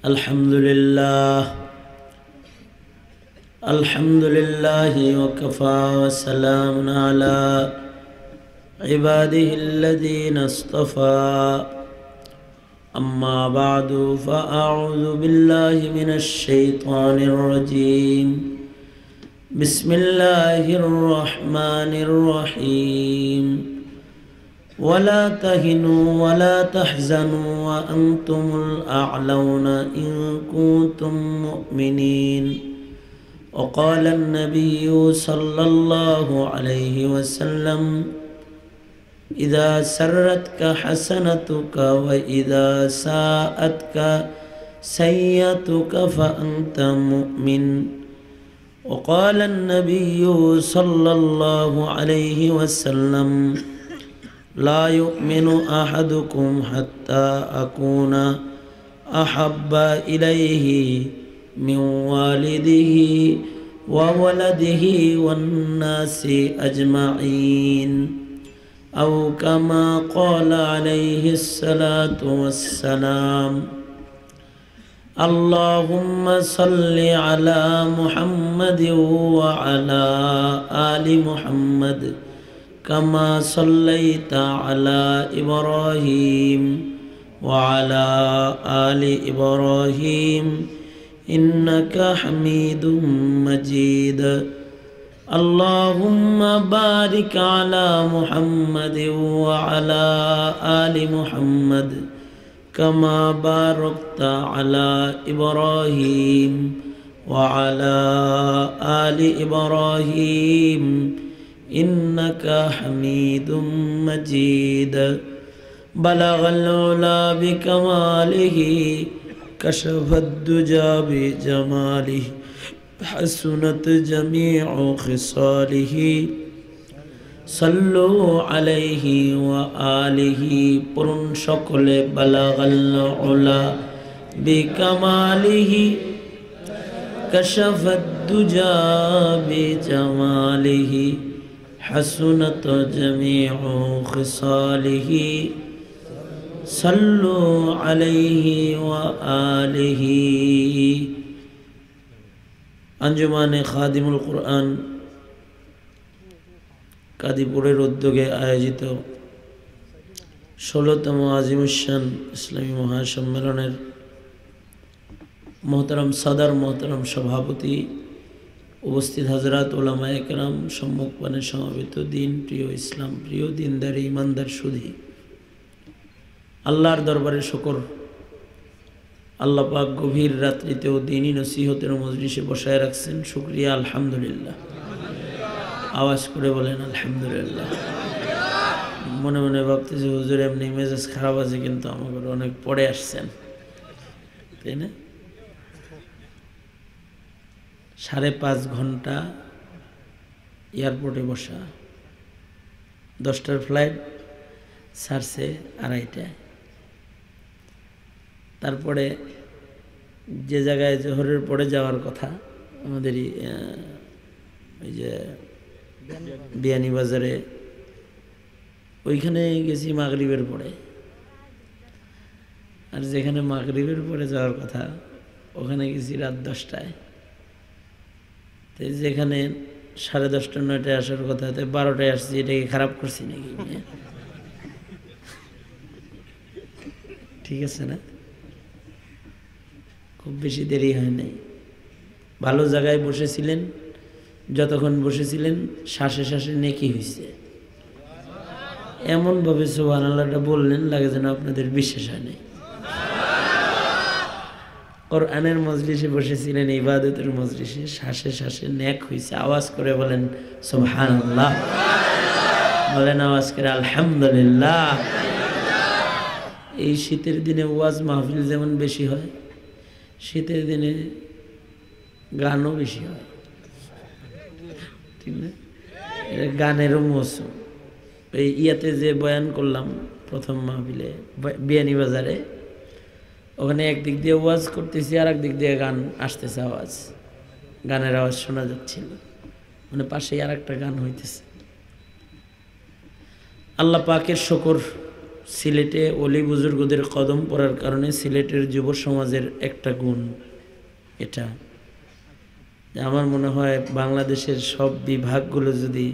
अल्हम्दुलिल्लाह वकफ़ा वस्सलाम अला इबादिहिल्लज़ीना इस्तफ़ा अम्मा बअदु फ़अऊज़ु बिल्लाहि मिनश शैतानिर रजीम बिस्मिल्लाहिर रहमानिर रहीम वला तहिनु वला तहज़नु व अंतुमुल अअलौना इन कुंतुम मुअमिनीन वक़ाल अन्नबिय्यु सल्लल्लाहु अलैहि वसल्लम इज़ा सर्रतका हसनतुका व इज़ा साअतका सय्यतुका फ़अन्त मुअमिन वक़ाल अन्नबिय्यु सल्लल्लाहु अलैहि वसल्लम ला युमिनु अहदुकुम हत्ता अकूना अहब्बा इलैहि मिन वालिदिही व वलदिही वन्नासि अजमईन औ कमा क़ाल अलैहिस्सलातु वस्सलाम अल्लाहुम्मा सल्लि अला मुहम्मद व अला आलि मुहम्मद कमा सल्लैता अला इब्राहीम व अला आलि इब्राहीम इन्नका हमीदुम मजीद अल्लाहुम्मा बारिक अला मुहम्मद व अला आलि मुहम्मद कमा बारकता अला इब्राहीम व अला आलि इब्राहीम इन्नका हमीदुम मजीद बलगल उला बिकमालिही कशफद दुजा बिजमालिही हसनत जमीउ खिसालिही सल्लु अलैहि व आलिही पुरुन सकले बलगल उला बिकमालिही कशफद दुजा बिजमालिही हसनत जमीउ खिसालिही सल्लु अलैहि व आलिही। अंजुमाने खादिमुल कुरआन कादीपुरेर उद्योगे आयोजित 16तम आजिमुश्शान इस्लामी महासम्मेलनेर मोहतरम सदर मोहतरम सभापति उपस्थित हजरात उलामा एकराम सम्मुखपाने समवेत दीन प्रिय इस्लाम प्रिय दीनदार ईमानदार सुधी आल्लाहर दरबारे शुक्र आल्लाह पाक गभीर रात्रितेও दीनी नसीहतेर मजलिसे बसाय राखছেন शुक्रिया आलহামদুলিল্লাহ आवाज करे बोलेन आलহামদুলিল্লাহ मने मने भाबतेছি হুজুর এমনি মেজাজ খারাপ আছে কিন্তু আমাকে অনেক পড়ে আসছেন তাই না 5.5 ঘন্টা এয়ারপোর্টে বসা 10টার ফ্লাইট ছাড়ছে 2:30টায় তারপরে যে জায়গায় জোহরের পরে যাওয়ার কথা আমাদেরই ওই যে বিয়ানীবাজারে ওইখানে গেছি মাগরিবের পরে আর যেখানে মাগরিবের পরে যাওয়ার কথা ওখানে গেছি রাত 10টায় তো যেখানে 10:30 9টায় আসার কথা তো 12টায় আসছি এটাকে খারাপ করছি নাকি ঠিক আছে না খুব বেশি দেরি হয় নাই ভালো জায়গায় বসেছিলেন যতক্ষণ বসেছিলেন শ্বাসে শ্বাসে নেকি হইছে এমন ভাবে সুবহানাল্লাহটা বললেন লাগে যেন আপনাদের বিশ্বাস হয় নাই কোরআনের মজলিসে বসেছিলেন ইবাদতের মজলিসে শ্বাসে শ্বাসে নেক হইছে আওয়াজ করে বলেন সুবহানাল্লাহ বলেন আওয়াজ করে আলহামদুলিল্লাহ এই শীতের দিনে ওয়াজ মাহফিল যেমন বেশি হয় শীতের দিনে গানও বেশি হয় ঠিক না গানেরও মৌসুম এই ইয়াতে যে বয়ান করলাম প্রথম মাহফিলে বিয়ানীবাজারে ওখানে একদিক দিয়ে ওয়াজ করতেছি আর একদিক দিয়ে গান আসতেছে আওয়াজ গানের আওয়াজ শোনা যাচ্ছিল মানে পাশেই আর একটা গান হইতেছে আল্লাহ পাকের শুকর সিলেটে অলি বুজুর্গদের কদম পড়ার কারণে সিলেটের যুব সমাজের একটা গুণ এটা, আমার মনে হয় বাংলাদেশের সব বিভাগগুলো যদি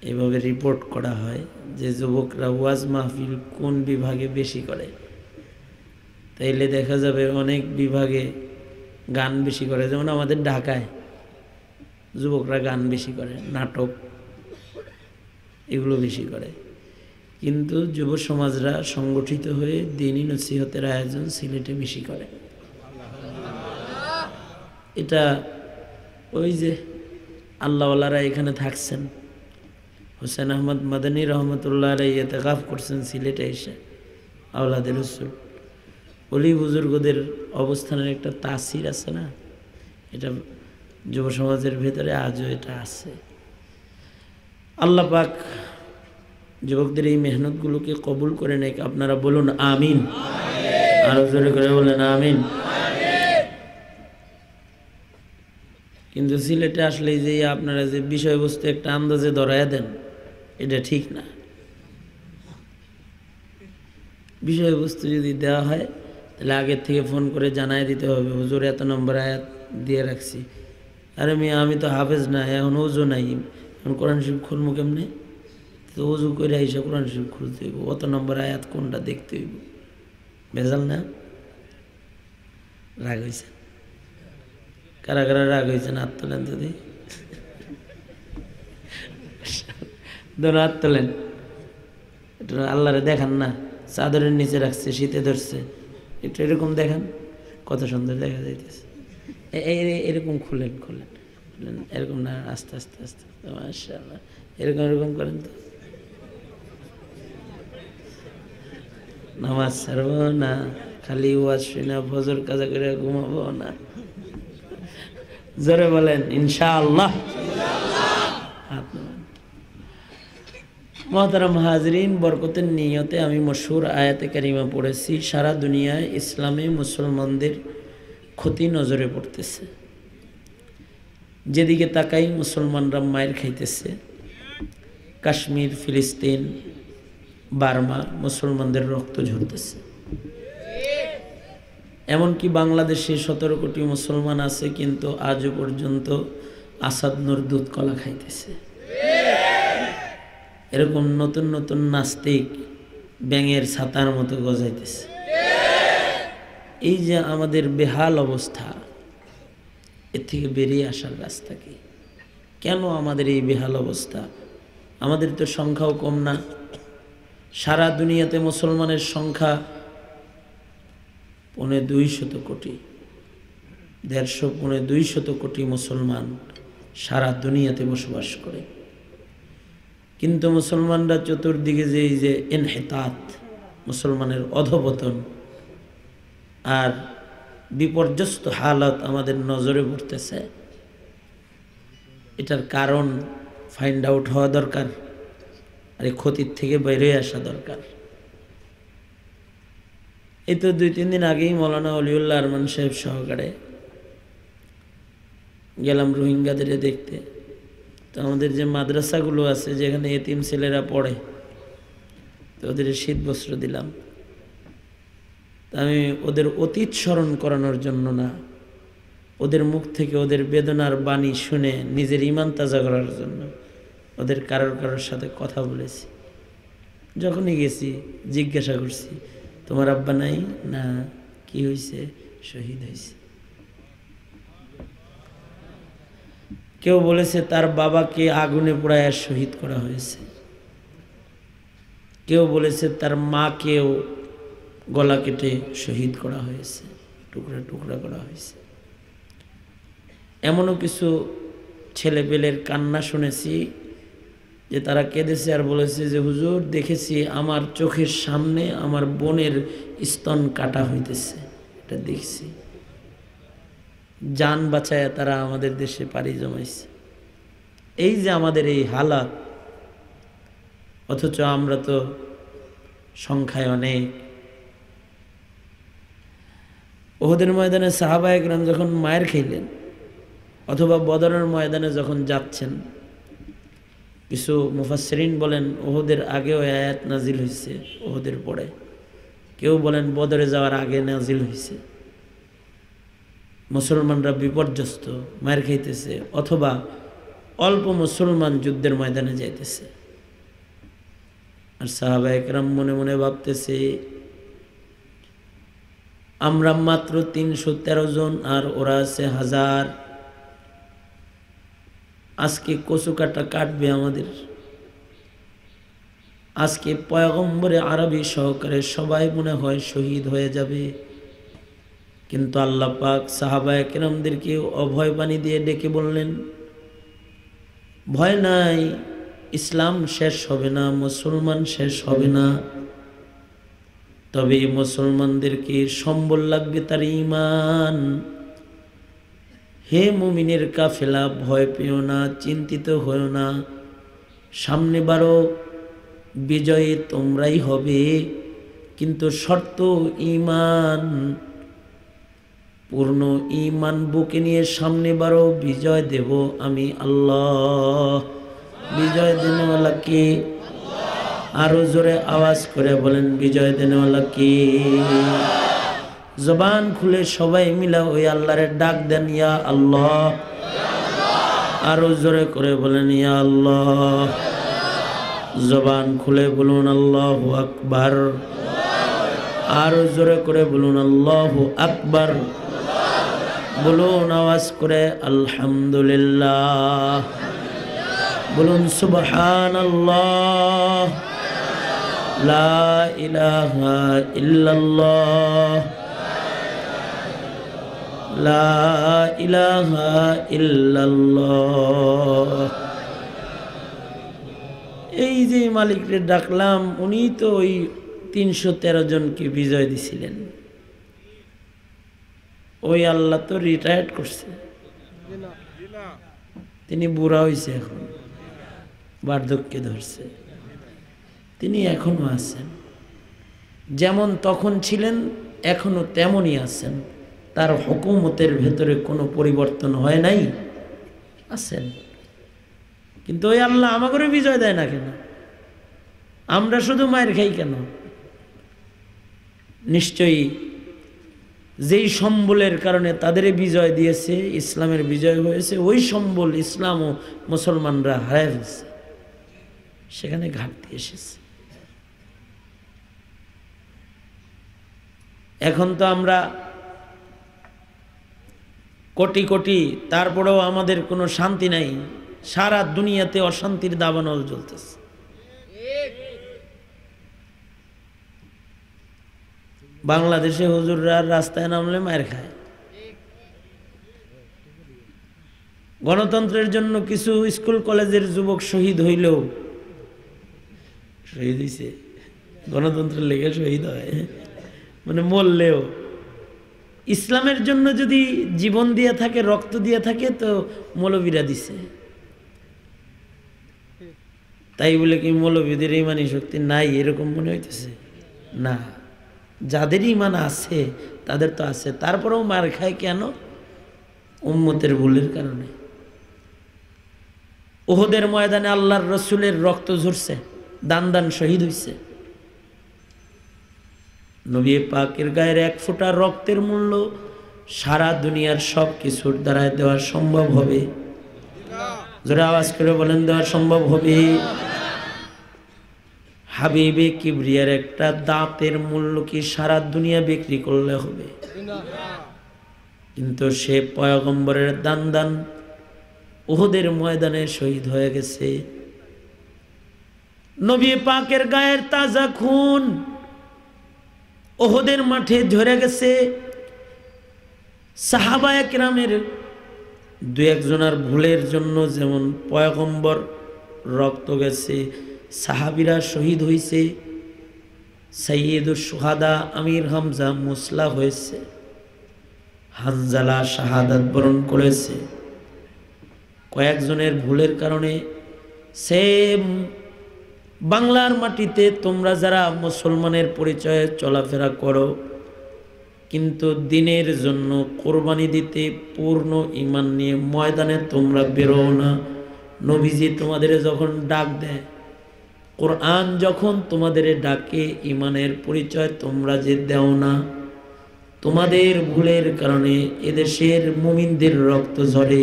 এভাবে রিপোর্ট করা হয় যে যুবকরা ওয়াজ মাহফিল কোন বিভাগে বেশি করে, তাইলে দেখা যাবে অনেক বিভাগে গান বেশি করে। যেমন আমাদের ঢাকায় যুবকরা গান বেশি করে, নাটক এগুলো বেশি করে, কিন্তু যুব সমাজরা সংগঠিত হয়ে দ্বীনি নসিহতের আয়োজন সিলেটে বেশি করে। এটা ওই যে আল্লাহওয়ালারা এখানে থাকছেন, হোসেন আহমদ মাদানী রহমতুল্লাহ আলাইহি ইতিকাফ করছেন সিলেটে এসে, আওলাদের রসুল অলি বুজুর্গদের অবস্থানের একটা তাসির আছে না, এটা যুব সমাজের ভেতরে আজও এটা আছে। আল্লাহ পাক যুবকদের এই মেহনতগুলোকে কবুল করে নেক। আপনারা বলুন আমিন, আরো জোরে করে বলেন আমিন। কিন্তু সিলেটে আসলে যে আপনারা যে বিষয়বস্তু একটা আন্দাজে ধরাইয়া দেন, এটা ঠিক না। বিষয়বস্তু যদি দেওয়া হয় তাহলে আগের থেকে ফোন করে জানাই দিতে হবে, হুজুর এত নম্বর আয়াত দিয়ে রাখছি। আরে আমি তো হাফেজ না, এখন ওজু নাই, এখন কোরআন শরীফ খুলবো কেমনে? তো ওজু করে এসে কোরআন শরীফ খুলতে হইব, অত নম্বর আয়াত কোনটা দেখতে হইব। ভেজাল না? রাগ হয়েছে? কারা কারা রাগ হয়েছেন হাত তোলেন যদি, ধরুন হাত তোলেন। একটু আল্লাহরে দেখান না, চাদরের নিচে রাখছে, শীতে ধরছে, একটু এরকম দেখান, কত সুন্দর দেখা যাইতেছে। এরকম খুলেন খুলেন খুলেন, এরকম না, আস্তে আস্তে আস্তে আস্তে, মাশাআল্লাহ, এরকম এরকম করেন তো। নামাজ ছাড়বো না, খালি ওয়াজ শুনে ফজর কাজা করে ঘুমাবো না। জোরে বলেন ইনশাআল্লাহ। মুহতারাম হাজরিন, বরকতের নিয়তে আমি মশহুর আয়াতে কারিমা পড়েছি। সারা দুনিয়ায় ইসলামে মুসলমানদের ক্ষতি নজরে পড়তেছে, যেদিকে তাকাই মুসলমানরা মায়ের খাইতেছে। কাশ্মীর, ফিলিস্তিন, বার্মা, মুসলমানদের রক্ত ঝরতেছে। এমনকি বাংলাদেশে 17 কোটি মুসলমান আছে, কিন্তু আজও পর্যন্ত আসাদ নূর দুধ কলা খাইতেছে। এরকম নতুন নতুন নাস্তিক ব্যাঙের ছাতার মতো গজাইতেছে। এই যে আমাদের বেহাল অবস্থা, এর থেকে বেরিয়ে আসার রাস্তা কি? কেন আমাদের এই বেহাল অবস্থা? আমাদের তো সংখ্যাও কম না। সারা দুনিয়াতে মুসলমানের সংখ্যা 250 কোটি, 150-200 কোটি মুসলমান সারা দুনিয়াতে বসবাস করে। কিন্তু মুসলমানরা চতুর্দিকে যে এই যে ইনহিতাত, মুসলমানের অধপতন আর বিপর্যস্ত হালত আমাদের নজরে পড়তেছে, এটার কারণ ফাইন্ড আউট হওয়া দরকার, আর এই ক্ষতির থেকে বেরিয়ে আসা দরকার। এই তো 2-3 দিন আগেই মৌলানা অলিউল্লাহ আরমান সাহেব সহকারে গেলাম রোহিঙ্গাদের দেখতে। তো আমাদের যে মাদ্রাসাগুলো আছে, যেখানে এতিম ছেলেরা পড়ে, তো ওদের শীত বস্ত্র দিলাম। তা আমি ওদের অতীত স্মরণ করানোর জন্য না, ওদের মুখ থেকে ওদের বেদনার বাণী শুনে নিজের ঈমান তাজা করার জন্য ওদের কারোর সাথে কথা বলেছি। যখনই গেছি জিজ্ঞাসা করছি, তোমার আব্বা নাই? না। কি হয়েছে? শহীদ হয়েছে। কেউ বলেছে তার বাবাকে আগুনে পোড়ায় শহীদ করা হয়েছে, কেউ বলেছে তার মাকেও গলা কেটে শহীদ করা হয়েছে, টুকরা টুকরা করা হয়েছে। এমনও কিছু ছেলেপেলের কান্না শুনেছি যে তারা কেঁদেছে আর বলেছে যে হুজুর দেখেছি আমার চোখের সামনে আমার বোনের স্তন কাটা হইতেছে, এটা দেখছি। জান বাঁচায় তারা আমাদের দেশে পাড়ি জমাইছে। এই যে আমাদের এই হালাত, অথচ আমরা তো সংখ্যায় অনেক। উহুদের ময়দানে সাহাবায়ে কেরাম যখন মায়ের খাইলেন, অথবা বদরের ময়দানে যখন যাচ্ছেন, কিছু মুফাসসিরিন বলেন উহুদের আগেও আয়াত নাজিল হয়েছে, উহুদের পরে। কেউ বলেন বদরে যাওয়ার আগে নাজিল হয়েছে। মুসলমানরা বিপর্যস্ত, মার খাইতেছে, অথবা অল্প মুসলমান যুদ্ধের ময়দানে যাইতেছে। আর সাহাবায়ে কেরাম মনে মনে ভাবতেছে আমরা মাত্র ৩১৩ জন আর ওরা আছে 1000। আজকে কচু কাটা কাটবে আমাদের। আজকে পয়গম্বরে আরবি সহকারে সবাই মনে হয় শহীদ হয়ে যাবে। কিন্তু আল্লাহ পাক সাহাবায়ে কেরামদেরকে অভয় বাণী দিয়ে ডেকে বললেন, ভয় নাই, ইসলাম শেষ হবে না, মুসলমান শেষ হবে না। তবে মুসলমানদেরকে সম্বল লাগবে তার ঈমান। হে মুমিনের কাফেলা, ভয় পেও না, চিন্তিত হও না, সামনে বারো বিজয়ী তোমরাই হবে, কিন্তু শর্ত ঈমান। পূর্ণ ঈমান বুকে নিয়ে সামনে বারো বিজয় দেব আমি আল্লাহ। বিজয় দেনেওয়ালা কে? আরো জোরে আওয়াজ করে বলেন, বিজয় দেনেওয়ালা কে? জবান খুলে সবাই মিলা ওই আল্লাহরে ডাক দেন, ইয়া আল্লাহ। আরো জোরে করে বলেন, ইয়া আল্লাহ। জবান খুলে বলুন আল্লাহু আকবার। আরো জোরে করে বলুন আল্লাহু আকবার। বলুন আওয়াজ করে আলহামদুলিল্লাহ। বলুন সুবহানাল্লাহ। লা ইলাহা ইল্লাল্লাহ। লা ইলাহা ইল্লাল্লাহ। এই যে মালিকরে ডাকলাম, উনি তো ওই ৩১৩ জনকে বিজয় দিছিলেন। ওই আল্লাহ তো রিটায়ার্ড করছে, তিনি বুড়া হয়েছে, এখন বার্ধক্যে ধরছে। তিনি এখনো আছেন, যেমন তখন ছিলেন এখনো তেমনই আছেন। তার হুকুমতের ভেতরে কোনো পরিবর্তন হয় নাই, আছেন। কিন্তু ওই আল্লাহ আমাকে বিজয় দেয় না কেন? আমরা শুধু মায়ের খাই কেন? নিশ্চয়ই যেই সম্বলের কারণে তাদের বিজয় দিয়েছে, ইসলামের বিজয় হয়েছে, ওই সম্বল ইসলাম ও মুসলমানরা হারায় ফেলছে, সেখানে ঘাটতি এসেছে। এখন তো আমরা কোটি কোটি, তারপরেও আমাদের কোনো শান্তি নাই। সারা দুনিয়াতে অশান্তির দাবানল জ্বলতেছে। বাংলাদেশে হুজুররা রাস্তায় নামলে মায়ের খায়। গণতন্ত্রের জন্য কিছু স্কুল কলেজের যুবক শহীদ হইলেও, শহীদ হয়েছে গণতন্ত্রের লেগে শহীদ হয়, মানে মরলেও ইসলামের জন্য যদি জীবন দিয়ে থাকে, রক্ত দিয়ে থাকে, তো মৌলবীরা দিছে। তাই বলে কি মৌলবীদের ইমানি শক্তি নাই এরকম মনে হইতেছে? না, যাদের ইমান আছে তাদের তো আছে, তারপরেও মার খায় কেন? উম্মতের ভুলের কারণে। উহুদের ময়দানে আল্লাহর রসুলের রক্ত ঝরছে, দান দান শহীদ হইছে। নবী পাকের গায়ের এক ফোঁটা রক্তের মূল্য সারা দুনিয়ার সব কিছুর দ্বারায় দেওয়া সম্ভব হবে? জোরে আওয়াজ করে বলেন, দেওয়া সম্ভব হবে? হাবিবে কিবরিয়ার একটা দাঁতের মূল্য কি সারা দুনিয়া বিক্রি করলে হবে? কিন্তু সে পয়গম্বরের দান দান উহুদের ময়দানে শহীদ হয়ে গেছে। নবী পাকের গায়ের তাজা খুন উহুদের মাঠে ঝরে গেছে। সাহাবায়ে কেরামের দু একজনের ভুলের জন্য যেমন পয়গম্বর রক্ত গেছে, সাহাবীরা শহীদ হয়েছে, সাইয়্যিদুশ শুহাদা আমির হামজা মুসলা হয়েছে, হানজালা শাহাদাত বরণ করেছে। কয়েকজনের ভুলের কারণে সেম বাংলার মাটিতে তোমরা যারা মুসলমানের পরিচয়ে চলাফেরা করো, কিন্তু দিনের জন্য কোরবানি দিতে পূর্ণ ঈমান নিয়ে ময়দানে তোমরা বেরো না, নবীজি তোমাদের যখন ডাক দেয়, কোরআন যখন তোমাদের ডাকে, ইমানের পরিচয় তোমরা যে দেও না, তোমাদের ভুলের কারণে এদেশের মুমিনদের রক্ত ঝরে।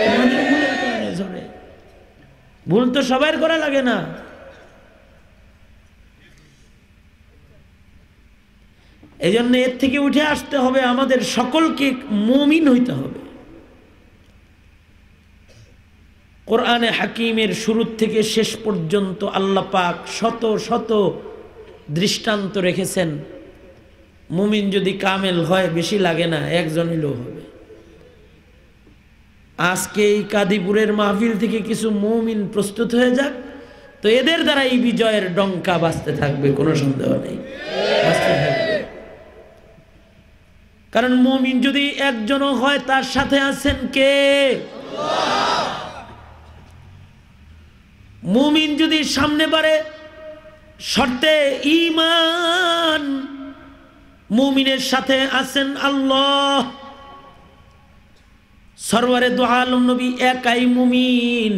তোমাদের ভুলের কারণে ঝরে। ভুল তো সবার করা লাগে না। এই জন্য এর থেকে উঠে আসতে হবে, আমাদের সকলকে মুমিন হইতে হবে। কোরআনে হাকিমের শুরু থেকে শেষ পর্যন্ত আল্লাহ পাক শত শত দৃষ্টান্ত রেখেছেন। মুমিন যদি কামেল হয়, বেশি লাগে না, একজন হইলেও হবে। আজকে এই কাদিপুরের মাহফিল থেকে কিছু মুমিন প্রস্তুত হয়ে যাক, তো এদের দ্বারা এই বিজয়ের ডঙ্কা বাজতে থাকবে, কোনো সন্দেহ নেই, বাজতে থাকবে। কারণ মুমিন যদি একজনও হয়, তার সাথে আছেন কে? মুমিন যদি সামনে বাড়ে শর্তে ঈমান, মুমিনের সাথে আছেন আল্লাহ। সরওয়ারে দু আলম নবী একাই মুমিন,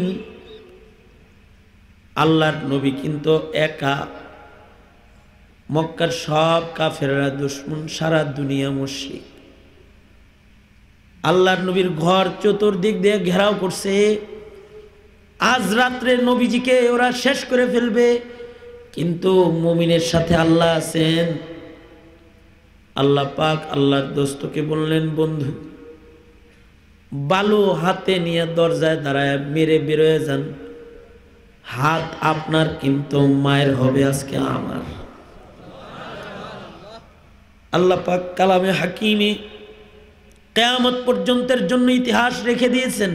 আল্লাহর নবী কিন্তু একা। মক্কার সব কাফেররা দুশমন, সারা দুনিয়া মুশরিক। আল্লাহর নবীর ঘর চতুর্দিক দিয়ে ঘেরাও করছে। আজ রাত্রে নবীজিকে ওরা শেষ করে ফেলবে, কিন্তু মুমিনের সাথে আল্লাহ আছেন। আল্লাহ পাক আল্লাহর দোস্তকে বললেন, বন্ধু বালু হাতে নিয়ে দরজায় দাঁড়ায় মেরে বেরোয় যান, হাত আপনার কিন্তু মায়ের হবে আজকে আমার। আল্লাহ পাক কালামে হাকিমে কিয়ামত পর্যন্তের জন্য ইতিহাস রেখে দিয়েছেন।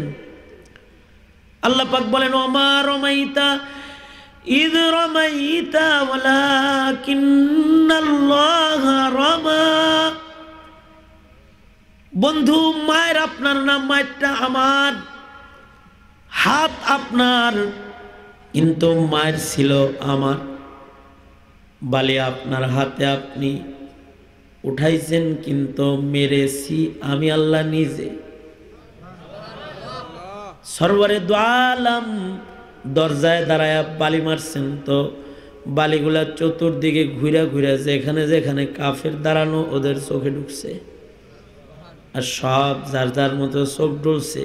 আল্লাহ পাক বলেন, ওমা রমাইতা ইয রমাইতা ওয়ালাকিন্নাল্লাহা রামা। বন্ধু, মায়ের আপনার না, মায়েরটা আমার, হাত আপনার, কিন্তু মায়ের ছিল আমার। বালি আপনার হাতে আপনি উঠাইছেন, কিন্তু মেরেছি আমি আল্লাহ নিজে। সরওয়ারে দু আলম দরজায় দাঁড়ায় বালি মারছেন, তো বালিগুলা চতুর্দিকে ঘুরা ঘুরা যেখানে যেখানে কাফের দাঁড়ানো ওদের চোখে ঢুকছে, আর সব যার যার মতো চোখ ডুলছে।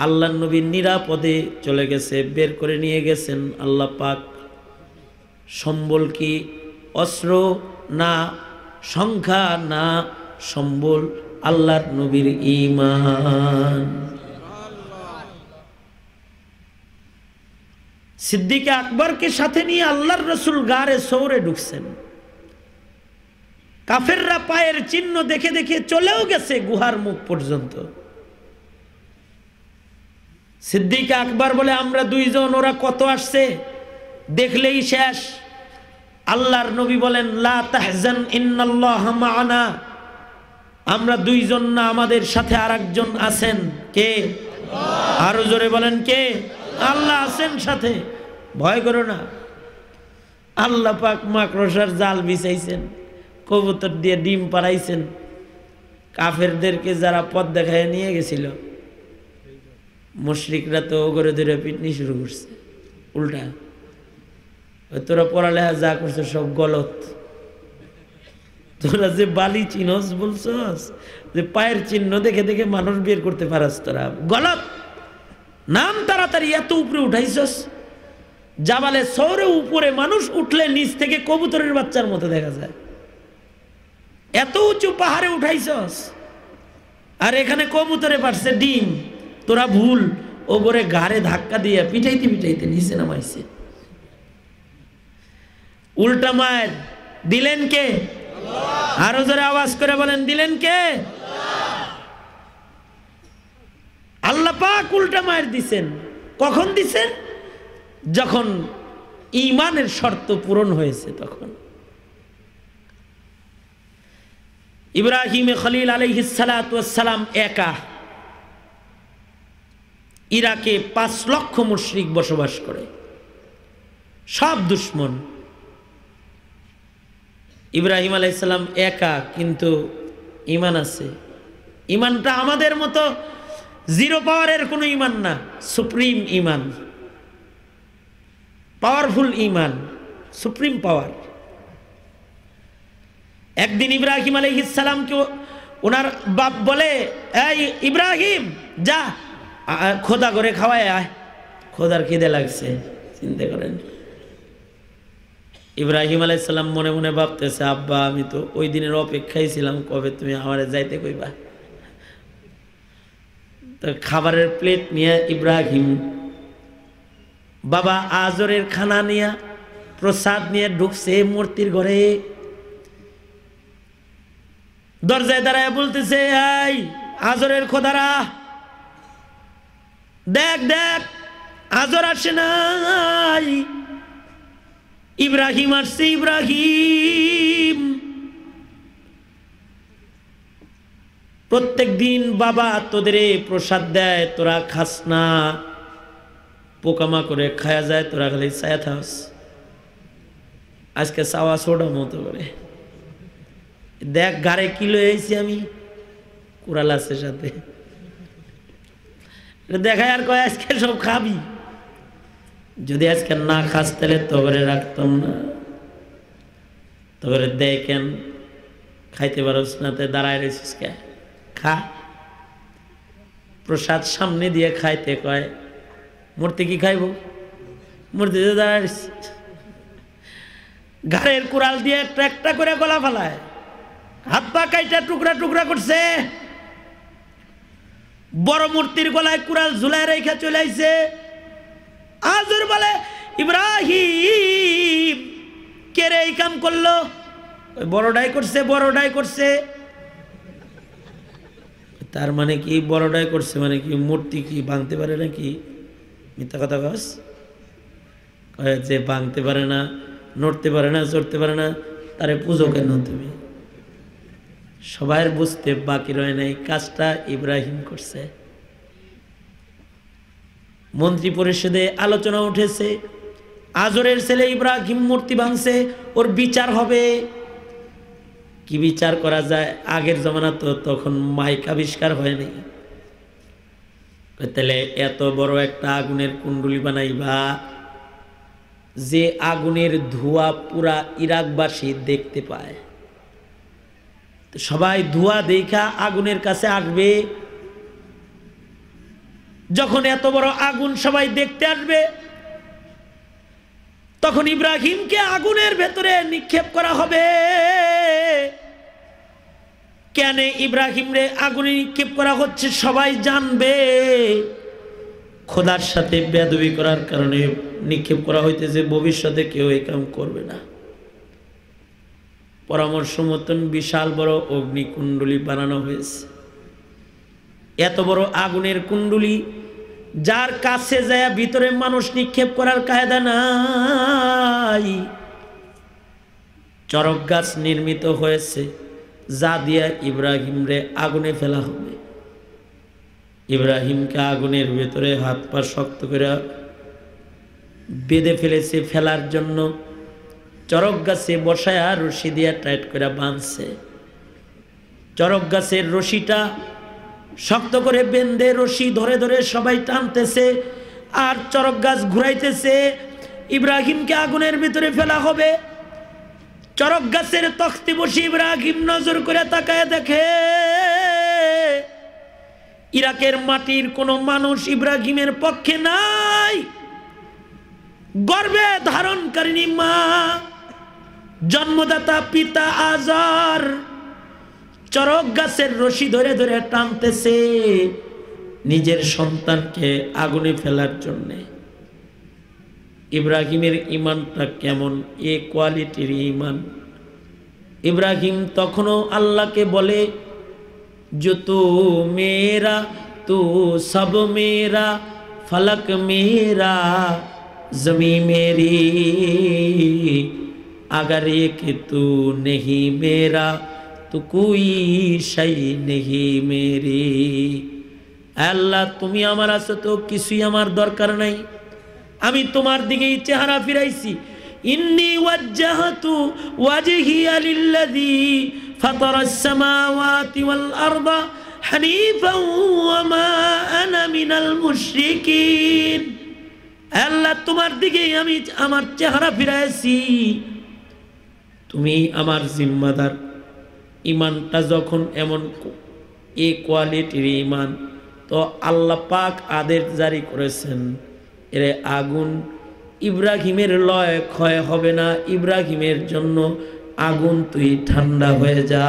আল্লাহ নবী নিরাপদে চলে গেছে, বের করে নিয়ে গেছেন আল্লাহ পাক। সম্বল কি? অস্ত্র না, সংখ্যা না, সম্বল আল্লাহর নবীর ঈমান। সিদ্দিক আকবরকে সাথে নিয়ে আল্লাহর রসুল গারে সৌরে ঢুকছেন। কাফেররা পায়ের চিহ্ন দেখে দেখে চলেও গেছে গুহার মুখ পর্যন্ত। সিদ্দিক আকবর বলে, আমরা দুইজন, ওরা কত আসছে দেখলেই শেষ। আল্লাহর নবী বলেন, লা তাহজান ইন্নাল্লাহা মা'ানা। আমরা দুইজন না, আমাদের সাথে আরেকজন আছেন। কে? আরো জোরে বলেন, কে? আল্লাহ আছেন সাথে, ভয় করো না। আল্লাহ পাক মাকড়সার জাল বিছাইছেন, কবুতর দিয়ে ডিম পাড়াইছেন। কাফেরদেরকে যারা পথ দেখায় নিয়ে গেছিল, মুশরিকরা তো ওগরে ধরে পিটনি শুরু করছে উল্টা। তোরা পড়ালেখা যা করছে সব গলত। তোরা যে বালি চিনস বলছস, যে পায়ের চিহ্ন দেখে দেখে মানুষ বের করতে পারাস, তোরা গলত। নাম তাড়াতাড়ি এত উপরে উঠাইছস, জাবালে সৌরে উপরে মানুষ উঠলে নিচ থেকে কবুতরের বাচ্চার মতো দেখা যায়। এত উঁচু পাহাড়ে উঠাইছস, আর এখানে কবুতরে পারছে ডিম। তোরা ভুল, ওপরে ঘাড়ে ধাক্কা দিয়ে পিটাইতে পিটাইতে নিচে নামাইছে। উল্টা মায়ের দিলেন কে? আরো জোরে আওয়াজ করে বলেন, দিলেন কে? আল্লাহ পাক উল্টা মায়ের দিছেন। কখন দিছেন? যখন ঈমানের শর্ত পূরণ হয়েছে তখন। ইব্রাহিম খলিল আলাইহিস সালাতু ওয়াস সালাম একা, ইরাকে 5 লক্ষ মুশরিক বসবাস করে, সব দুশ্মন। ইব্রাহিম আলাইহিস সালাম একা, কিন্তু ঈমান আছে। ঈমানটা আমাদের মতো জিরো পাওয়ারের কোনো ইমান না, সুপ্রিম ইমান, পাওয়ারফুল ইমান, সুপ্রিম পাওয়ার। একদিন ইব্রাহিম আলাইহিস সালামকে ওনার বাপ বলে, এই ইব্রাহিম যা খোদা করে খাওয়ায় আয়, খোদার খিদে লাগছে। চিন্তা করেন, ইব্রাহিম আলাইহিস সালাম মনে মনে ভাবতেছে, আব্বা আমি তো ওই দিনের অপেক্ষায় ছিলাম, কবে তুমি আমারে যাইতে কইবা। তো খাবারের প্লেট নিয়ে ইব্রাহিম বাবা আজরের খানা নিয়ে প্রসাদ নিয়ে ঢুকছে মূর্তির ঘরে। দরজায় দাঁড়ায় বলতেছে, এই আজরের খোদারা, দেখ দেখ আজর আসে নাই, ইব্রাহিম আসছে, ইব্রাহিম। প্রত্যেক দিন বাবা তোদের প্রসাদ দেয়, তোরা খাস না, পোকামা করে খায়া যায়, তোরা খালি ছায়া থাস। আজকে চাওয়া ছোটা মতো করে দেখ গাড়ে কিলো এসেছি আমি, কুড়াল আছে সাথে, দেখায় আর কয় আজকে সব খাবি, যদি আজকে না খাস তাহলে তবরে রাখতাম না, তবরে দেখেন খাইতে পারস না, তে দাঁড়ায় রয়েছিস কে, খা। প্রসাদ সামনে দিয়ে খাইতে কয়, মূর্তি কি খাইব, মূর্তিতে দাঁড়ায় ঘাড়ের কুড়াল দিয়ে একটা একটা করে গলা ফেলায়, হাত পা কাইটা টুকরা টুকরা করছে। বড় মূর্তির গলায় কুড়াল ঝুলায় রেখে চলে আইছে। আজর বলে, ইব্রাহিম কে রে এই কাম করলো? বড়টাই করছে, বড়টাই করছে। তার মানে কি বড়টাই করছে মানে কি মূর্তি কি ভাঙতে পারে নাকি? মিথ্যা কথা কস, যে ভাঙতে পারে না, নড়তে পারে না, চড়তে পারে না, তারে পুজো কেন তুমি? সবাই বুঝতে বাকি রয় নাই, কাজটা ইব্রাহিম করছে। মন্ত্রী পরিষদে আলোচনা উঠেছে, আজরের ছেলে ইব্রাহিম মূর্তি ভাঙছে, ওর বিচার হবে। কি বিচার করা যায়? আগের জমানা তো তখন মাইক আবিষ্কার হয়নি। তাহলে এত বড় একটা আগুনের কুণ্ডুলি বানাইবা, যে আগুনের ধোঁয়া পুরা ইরাকবাসী দেখতে পায়, সবাই ধোঁয়া দেখা আগুনের কাছে আসবে। যখন এত বড় আগুন সবাই দেখতে আসবে, তখন ইব্রাহিমকে আগুনের ভেতরে নিক্ষেপ করা হবে। কেন ইব্রাহিম রে আগুনে নিক্ষেপ করা হচ্ছে সবাই জানবে। খোদার সাথে বেয়াদবি করার কারণে নিক্ষেপ করা হইতেছে, ভবিষ্যতে কেউ এই কাম করবে না। পরামর্শ মতন বিশাল বড় অগ্নিকুণ্ডলী বানানো হয়েছে। এত বড় আগুনের কুণ্ডলী, যার কাছে যায় ভিতরে মানুষ নিক্ষেপ করার কায়দা নাই। চরক গাছ নির্মিত হয়েছে, যা দিয়া ইব্রাহিম রে আগুনে ফেলা হবে। ইব্রাহিমকে আগুনের ভেতরে হাত পা শক্ত করে বেঁধে ফেলেছে ফেলার জন্য। চরক গাছে বসায় রশি দিয়া টাইট করে বাঁধছে। চরক গাছের রশিটা শক্ত করে বেঁধে রশি ধরে ধরে সবাই টানতেছে, আর চরক গাছ ঘুরাইতেছে। ইব্রাহিমকে আগুনের ভিতরে ফেলা হবে। চরক গাছের তখতে বসে ইব্রাহিম নজর করে তাকায় দেখে, ইরাকের মাটির কোনো মানুষ ইব্রাহিমের পক্ষে নাই। গর্ভে ধারণকারিণী মা, জন্মদাতা পিতা আজর চরক গাছের রশি ধরে ধরে টানতেছে নিজের সন্তানকে আগুনে ফেলার জন্যে। ইব্রাহিমের ইমানটা কেমন, এ কোয়ালিটির ইমান। ইব্রাহিম তখনও আল্লাহকে বলে, जो तू मेरा तू सब मेरा, फलक मेरा जमी मेरी, अगर एक तू नहीं मेरा तो कोई शै नहीं मेरी। আল্লাহ তুমি আমার আছো তো কিছুই আমার দরকার নাই, আমি তোমার দিকেই চেহারা ফিরাইছি। ইন্নী ওয়াজ্জাহতু ওয়াজহিয়া লিল্লাযী ফাতারাস সামাওয়াতি ওয়াল আরদা হানিফা ওয়া মা আনা মিনাল মুশরিকিন। আল্লাহ তোমার দিকে আমি আমার চেহারা ফিরাইছি, তুমি আমার জিম্মাদার। ইমানটা যখন এমন এই কোয়ালিটির ইমান, তো আল্লাহ পাক আদেশ জারি করেছেন, এর আগুন ইব্রাহিমের লয় ক্ষয় হবে না, ইব্রাহিমের জন্য আগুন তুই ঠান্ডা হয়ে যা।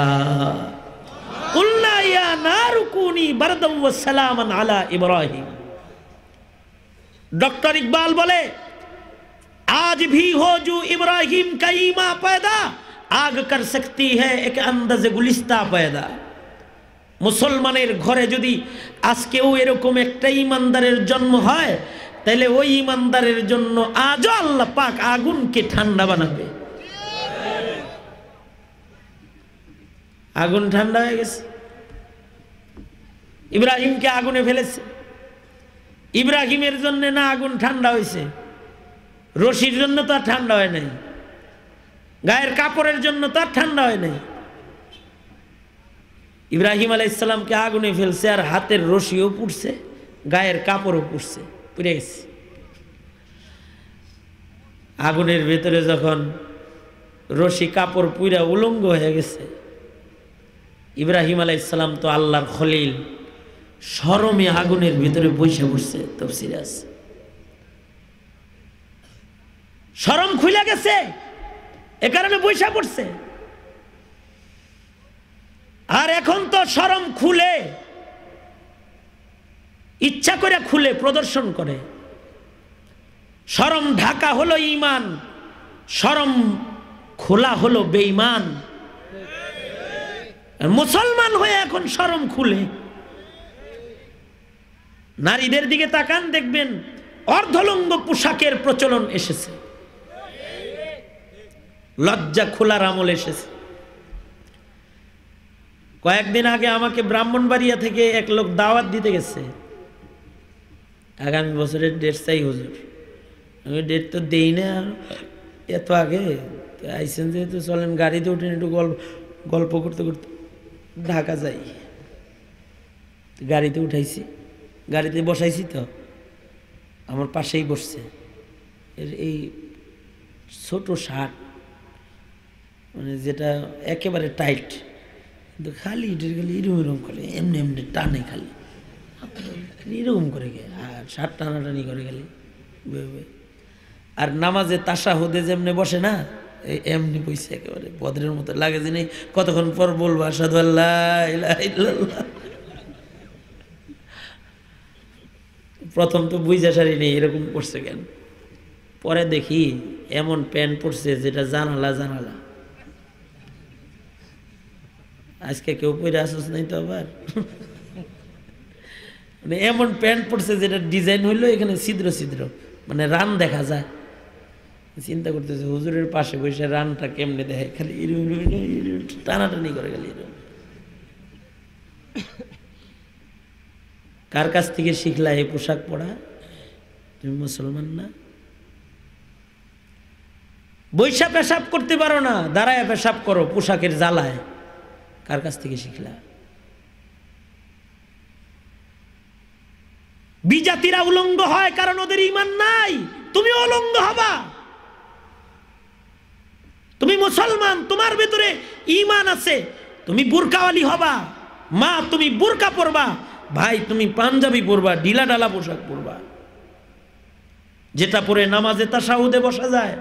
কুলনা ইয়া নারু কুনি বারদাম ওয়া সালামান আলা ইব্রাহিম। डॉक्टर इकबाल बोले आज भी हो जो इब्राहिम का ईमा पैदा, आग कर सकती है एक अंदाज़े गुलिस्ता पैदा। মুসলমানের ঘরে যদি আজকেও এরকম একটা ইমানদারের জন্ম হয়, তাহলে ওই ইমানদারের জন্য আজও আল্লাহ পাক আগুনকে ঠান্ডা বানাবে। আগুন ঠান্ডা হয়ে গেছে, ইব্রাহিমকে আগুনে ফেলেছে। ইব্রাহিমের জন্য না আগুন ঠান্ডা হয়েছে, রশির জন্য তো আর ঠান্ডা হয় নাই, গায়ের কাপড়ের জন্য তো আর ঠান্ডা হয় নাই। ইব্রাহিম আলাইহিস সালামকে আগুনে ফেলছে, আর হাতের রশিও পুড়ছে, গায়ের কাপড়ও পুড়ছে, পুড়ে গেছে। আগুনের ভেতরে যখন রশি কাপড় পুইরা উলঙ্গ হয়ে গেছে, ইব্রাহিম আলাইহিস সালাম তো আল্লাহর খলিল, শরমে আগুনের ভিতরে বসে পড়ছে। তাফসীরে আছে শরম খুলে গেছে, এ কারণে বসে পড়ছে। আর এখন তো শরম খুলে, ইচ্ছা করে খুলে প্রদর্শন করে। শরম ঢাকা হলো ঈমান, শরম খোলা হলো বেঈমান। মুসলমান হয়ে এখন শরম খুলে। নারীদের দিকে তাকান, দেখবেন অর্ধলঙ্গ পোশাকের প্রচলন এসেছে, লজ্জা খোলার আমল এসেছে। কয়েকদিন আগে আমাকে ব্রাহ্মণবাড়িয়া থেকে এক লোক দাওয়াত দিতে গেছে, আগামী বছরের ডেট চাই হুজুর। আমি ডেট তো দেই না, এত আগে আইসেন যেহেতু চলেন গাড়িতে উঠেন, একটু গল্প করতে করতে ঢাকা যাই। গাড়িতে উঠাইছি, গাড়িতে বসাইছি, তো আমার পাশেই বসছে। এই ছোট শার্ট, মানে যেটা একেবারে টাইট, কিন্তু খালি ইটের খালি এরম এরম করে, এমনি এমনি টানে, খালি এরকম করে গে, আর শার্ট টানাটানি করে খালি। আর নামাজে তাশাহুদে যেমনি বসে না, এমনি বসে একেবারে বদরের মতো লাগে, যে নেই কতক্ষণ পর বলবো আশহাদু আল্লা ইলাহা ইল্লাল্লাহ। প্রথম তো বুঝা সারি নেই এরকম করছে কেন, পরে দেখি এমন প্যান্ট পরছে যেটা জানালা জানালা। আজকে কেউ পরে আসছ নাই তো আবার, মানে এমন প্যান্ট পরছে যেটা ডিজাইন হইলো এখানে ছিদ্র ছিদ্র, মানে রান দেখা যায়। চিন্তা করতেছে হুজুরের পাশে বসে রানটা কেমনে দেখে, খালি টানাটানি করে খালি এরকম। কার কাছ থেকে শিখলা এই পোশাক পরা? তুমি মুসলমান না? বৈশা পেশাব করতে পারো না, দাঁড়ায় পেশাব করো পোশাকের জ্বালায়। কার কাছ থেকে শিখলা? বিজাতিরা উলঙ্গ হয় কারণ ওদের ঈমান নাই, তুমি উলঙ্গ হবা। তুমি মুসলমান, তোমার ভিতরে ঈমান আছে, তুমি বুরকাওয়ালি হবা। মা তুমি বুরকা পরবা, ভাই তুমি পাঞ্জাবি পরবা, ঢিলা ঢালা পোশাক পরবা, যেটা পরে নামাজে তাশাহুদে বসা যায়,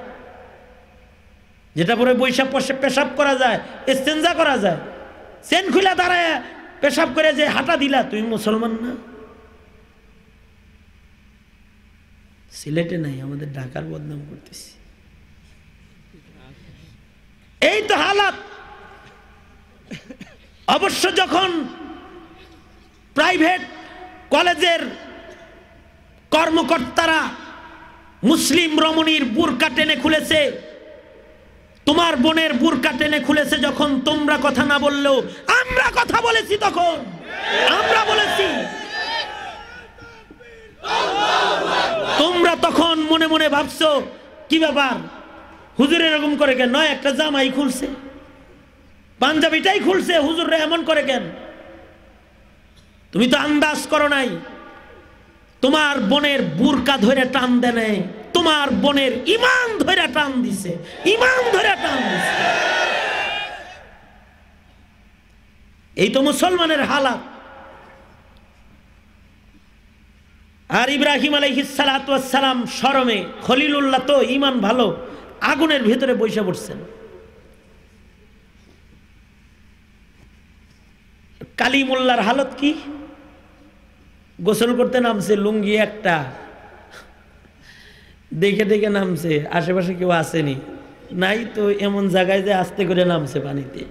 যেটা পরে বৈশাখ পেশাব করা যায়, ইস্তেঞ্জা করা যায়। সেন খুলে দাঁড়ায় পেশাব করে যে হাঁটা দিলা, তুমি মুসলমান না। সিলেটে নাই, আমাদের ঢাকার বদনাম করতেছি। এই তো হালাত। অবশ্য যখন প্রাইভেট কলেজের কর্মকর্তারা মুসলিম রমণীর বুরকা টেনে খুলেছে, তোমার বোনের বুরকা টেনে খুলেছে, যখন তোমরা কথা না বললেও আমরা কথা বলেছি, তখন আমরা বলেছি। তোমরা তখন মনে মনে ভাবছো কি ব্যাপার, হুজুর এরকম করে কেন? নয় একটা জামাই খুলছে, পাঞ্জাবিটাই খুলছে, হুজুররা এমন করে কেন? তুমি তো আন্দাজ করো নাই, তোমার বোনের বুরকা ধরে টান দেয় নাই, তোমার বোনের ইমান ধরে টান দিছে, ইমান ধরে টান দিছে। এই তো মুসলমানের হালাত। আর ইব্রাহিম আলাইহিস সালাতু ওয়াস সালাম শরমে, খলিলুল্লাহ তো ইমান ভালো, আগুনের ভিতরে বসে পড়ছেন। কালিমুল্লাহর হালত কি? গোসল করতে নামছে, লুঙ্গি একটা দেখে দেখে নামছে, আশেপাশে কেউ আসেনি, নাই তো এমন জায়গায় যে আস্তে করে নামছে পানিতে,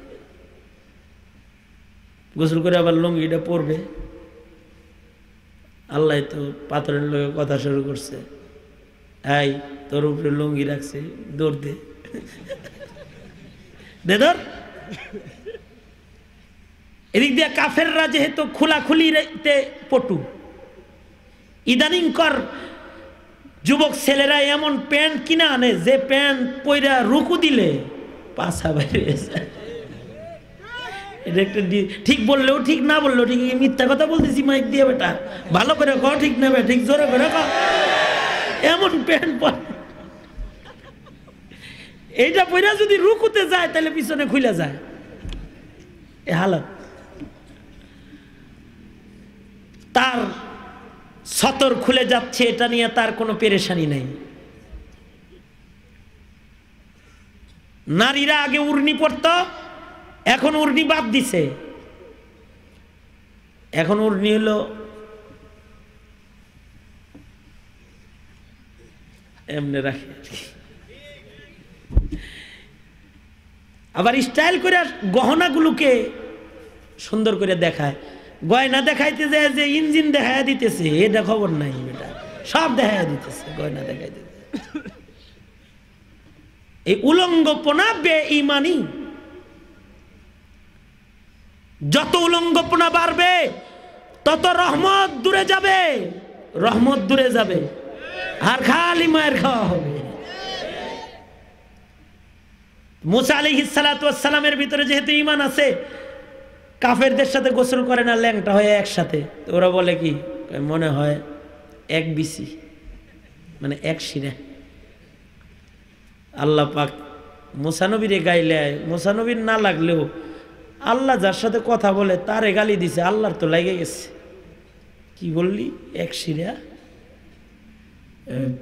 গোসল করে আবার লুঙ্গিটা পরবে। আল্লাহ তো পাথরের লোকে কথা শুরু করছে, এই তোর উপরে লুঙ্গি রাখছে, দৌড় দে, দে ধর। এদিক দিয়ে কাফেররা যেহেতু খোলাখুলিতে পটু, ইদানিংকর যুবক ছেলেরা এমন প্যান্ট কিনা আনে যে প্যান্ট পইরা রুকু দিলে পাছা বাইরে যায়। এটা একটা ঠিক বললেও ঠিক, না বললেও ঠিক, মিথ্যা কথা বলতেছি মাইক দিয়ে, বেটা ভালো করে কও, ঠিক না বে, ঠিক জোরে করে কও। এমন প্যান্ট পর এইটা পইরা যদি রুকুতে যায় তাহলে পিছনে খুলে যায়, এ হালত। তার সতর খুলে যাচ্ছে, এটা নিয়ে তার কোনো পেরেশানি নাই। নারীরা আগে উড়নি পরত, এখন উড়নি বাদ দিছে, এখন উড়নি হলো এমনি রাখে। আবার স্টাইল করে গহনাগুলোকে সুন্দর করে দেখায়, গয়না দেখাইতে যায় যে ইঞ্জিন দেখায় দিতেছে, এটা খবর নাই, এটা সব দেখায় দিতেছে, গয়না দেখাইতে। এই উলঙ্গপনা বেঈমানি। যত উলঙ্গপনা বাড়বে তত রহমত দূরে যাবে, রহমত দূরে যাবে, আর খালি মায়ের খাওয়া হবে। মুসা আলাইহিস সালাতু ওয়াস সালামের ভিতরে যেহেতু ঈমান আছে, কাফেরদের সাথে গোসল করে না ল্যাংটা হয়ে একসাথে। তো ওরা বলে কি, মনে হয় এক বিসি, মানে এক শিরা। আল্লাহ পাক মুসা নবীরে গাইলে, মুসা নবীর না লাগলেও আল্লাহ যার সাথে কথা বলে তারে গালি দিছে, আল্লাহর তো লেগে গেছে। কি বললি এক শিরা?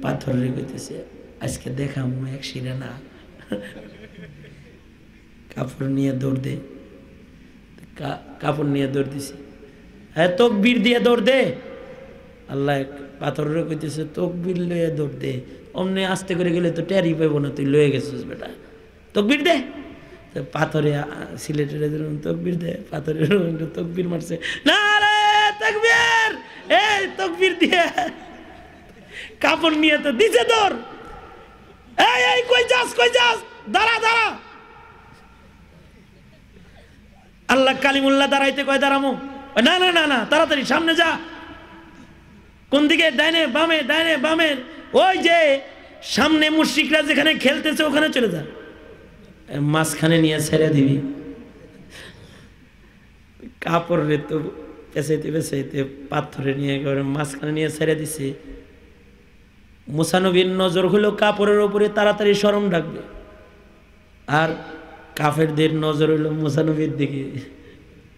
পাথর রেখেছে, আজকে দেখাম এক শিরা না। কাপড় নিয়ে দৌড় দে, কাপড় নিয়ে দৌড় দিছে, হ্যাঁ তকবীর দিয়ে দৌড় দে। আল্লাহ পাথর রেখেছে, তকবীর লয়ে দৌড় দে। অমনি আস্তে করে গেলে তো টেরই পাইব না, তুই লয়ে গেছিস বেটা, তকবীর দে। পাথরে সিলেটের তকবীর দে, পাথরের তকবীর মারছে, না রে তকবীর, এই তকবীর দিয়ে কাপড় নিয়ে তো দিছে দৌড়। এই কই যাস, কই যাস, দাঁড়া দাঁড়া। আল্লাহ কালিমুল্লাহ দাঁড়াইতে কয় দাঁড়ামো, না না না না, তাড়াতাড়ি সামনে যা। কোন দিকে? ডাইনে বামে, ডাইনে বামে। ওই যে সামনে মুশরিকরা যেখানে খেলতেছে ওখানে চলে যা, মাঝখানে নিয়ে ছেড়ে দিবি। কাপড় রে তো পেঁচাইতে পেঁচাইতে পাথরে নিয়ে মাঝখানে নিয়ে ছেড়ে দিছে। মুসা নবীর নজর হলো কাপড়ের উপরে, তাড়াতাড়ি শরম ডাকবে। আর কাফেরদের নজর হইল মুসা নবীর দিকে,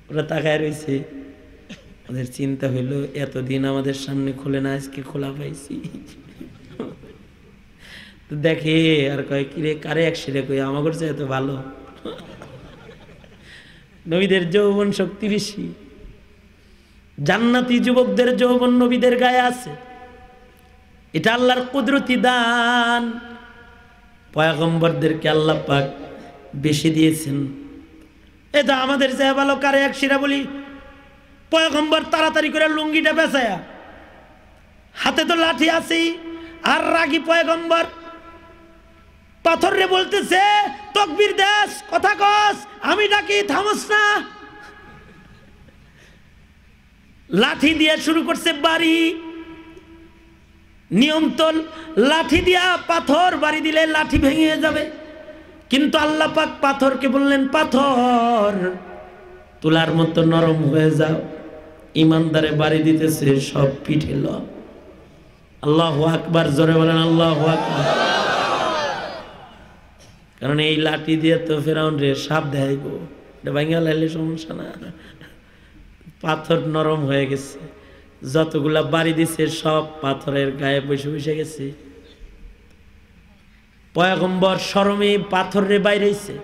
ওরা তাকায় রয়েছে। ওদের চিন্তা হইল এতদিন আমাদের সামনে খোলে না, আজকে খোলা পাইছি। দেখে আর কয় কিরে কারে একসাথে কই, আমার চেয়ে এত ভালো। নবীদের যৌবন শক্তি বেশি, জান্নাতি যুবকদের যৌবন নবীদের গায়ে আছে। এটা আল্লাহর কুদরতি দান, পয়গম্বরদেরকে আল্লাহ পাক বেশি দিয়েছেন। এটা আমাদের চেয়ে ভালো কারে একশিরা বলি। পয়গম্বর তাড়াতাড়ি করে লুঙ্গিটা বেচায়া, হাতে তো লাঠি আছেই, আর রাগী পয়গম্বর পাথর রে বলতেছে তকবীর দেশ, কথা কস, আমি ডাকি থামস না। লাঠি দিয়ে শুরু করছে বাড়ি। নিয়ম তো লাঠি দিয়া পাথর বাড়ি দিলে লাঠি ভেঙে যাবে, কিন্তু আল্লাহ পাক পাথরকে বললেন পাথর তুলার মতো নরম হয়ে যাও। ইমানদারে বাড়ি দিতেছে সব পিঠে ল। আল্লাহু আকবার, জোরে বলেন আল্লাহু আকবার। কারণ এই লাঠি দিয়ে তো ফেরাউন রে সাপ দেখাইব, এটা ভাঙা লাইলে সমস্যা না। পাথর নরম হয়ে গেছে, যতগুলা বাড়ি দিছে সব পাথরের গায়ে বসে বসে গেছে। পয়গম্বর শরমে পাথর রে বাইরেছে।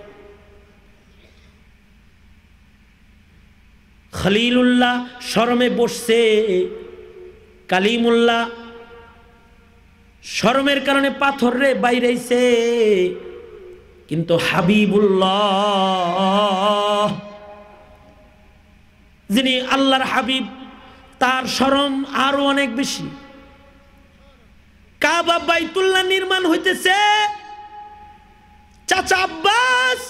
খলিলুল্লাহ শরমে বসছে, কালিমুল্লাহ শরমের কারণে পাথর রে বাইরেছে। কিন্তু হাবিবুল্লাহ যিনি আল্লাহর হাবিব, তার শরম আরো অনেক বেশি। কাবা বাইতুল্লাহ নির্মাণ হইতেছে, চাচা আব্বাস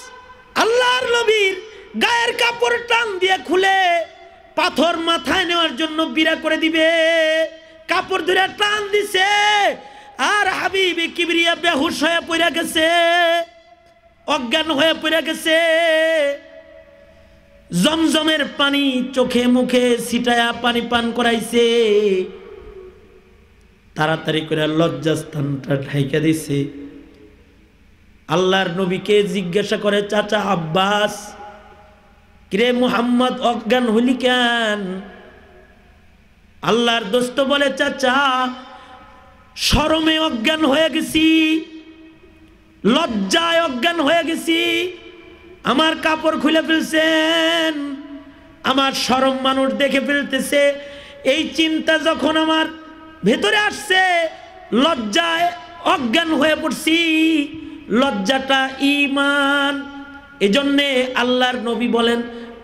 আল্লাহর নবীর গায়ের কাপড় টান দিয়ে খুলে পাথর মাথায় নেওয়ার জন্য বিড়া করে দিবে, কাপড় ধরে টান দিছে, আর হাবিব কিবরিয়া বেহুশ হয়ে পড়ে গেছে, অজ্ঞান হয়ে পড়ে গেছে। জমজমের পানি চোখে মুখে ছিটায়া পানি পান করাইছে, তাড়াতাড়ি করে লজ্জাস্থানটা ঢাইকা দিছে। আল্লাহর নবীকে জিজ্ঞাসা করে চাচা আব্বাস, কিরে মুহাম্মদ অজ্ঞান হলি কেন? আল্লাহর দোস্ত বলে চাচা শরমে অজ্ঞান হয়ে গেছি, লজ্জায় অজ্ঞান হয়ে গেছি, আমার কাপড় খুলে ফেলছেন, আমার শরম মানুষ দেখে ফেলতেছে। এই চিন্তা যখন আমার ভেতরে আসছে, লজ্জায় অজ্ঞান হয়ে পড়ছি। লজ্জাটা ঈমান, এজন্যে আল্লাহর নবী বলেন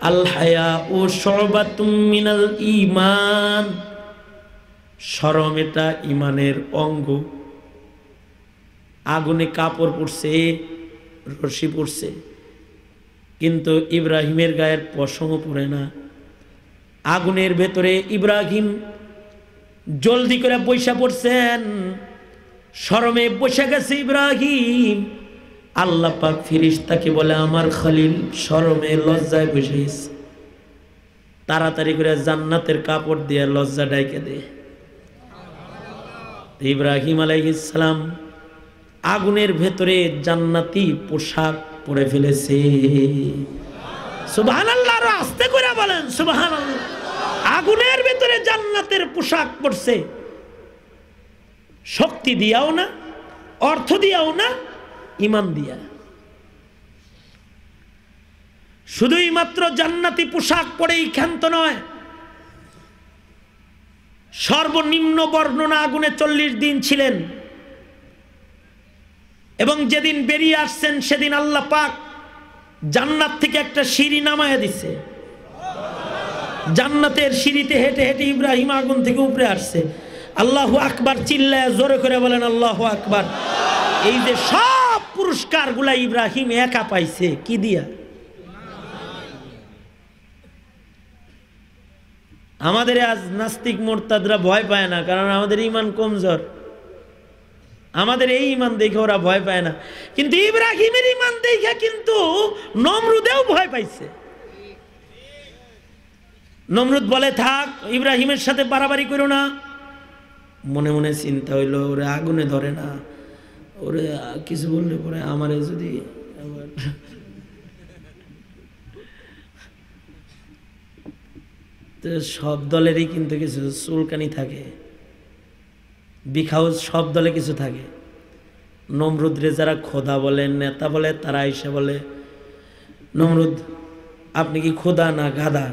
আল হায়া ও শুবাতুম মিনাল ঈমান, শরম এটা ঈমানের অঙ্গ। আগুনে কাপড় পড়ছে, রশি পড়ছে, কিন্তু ইব্রাহিমের গায়ের পশমও পড়ে না। আগুনের ভেতরে ইব্রাহিম জলদি করে বৈশা পড়ছেন, শরমে বসে গেছে ইব্রাহিম। আল্লাহ পাক ফেরেশতাকে বলে আমার খলিল শরমে লজ্জায় বসে গেছে, তাড়াতাড়ি করে জান্নাতের কাপড় দিয়ে লজ্জা ডাইকে দে। ইব্রাহিম আলাইহিস সালাম আগুনের ভেতরে জান্নাতি পোশাক পরে ফেলেছে। সুবহানাল্লাহ, আর আস্তে করে বলেন সুবহানাল্লাহ। আগুনের ভেতরে জান্নাতের পোশাক পরছে, শক্তি দিয়াও না, অর্থ দিয়াও না, ঈমান দিয়া। শুধুই মাত্র জান্নাতি পোশাক পরেই ক্ষান্ত নয়, সর্বনিম্ন বর্ণনা আগুনে 40 দিন ছিলেন, এবং যেদিন বেরিয়ে আসছেন সেদিন আল্লাহ পাক জান্নাত থেকে একটা সিঁড়ি নামায়া দিছে। জান্নাতের সিঁড়িতে হেঁটে হেঁটে ইব্রাহিম আগুন থেকে উপরে আসছে। আল্লাহু আকবার চিল্লায় জোরে করে বলেন আল্লাহু আকবার। এই যে সব পুরস্কারগুলা ইব্রাহিম একা পাইছে, কি দিয়া? আমাদের আজ নাস্তিক মোরতাদরা ভয় পায় না, কারণ আমাদের ঈমান কমজোর। আমাদের এই ঈমান দেখে ওরা ভয় পায় না, কিন্তু ইব্রাহিমের ঈমান দেখে কিন্তু নমরুদেও ভয় পাইছে। নমরুদ বলে থাক, ইব্রাহিমের সাথে বাড়াবাড়ি করো না। মনে মনে চিন্তা হইল ওরে আগুনে ধরে না, ওরে কিছু বললে পরে আমারে যদি আবার তো সব দলেরই কিন্তু কিছু চুলকানি থাকে, বিখাউজ সব দলে কিছু থাকে। নমরুদরে যারা খোদা বলে, নেতা বলে, তারা এসে বলে নমরুদ আপনি কি খোদা না গাধা?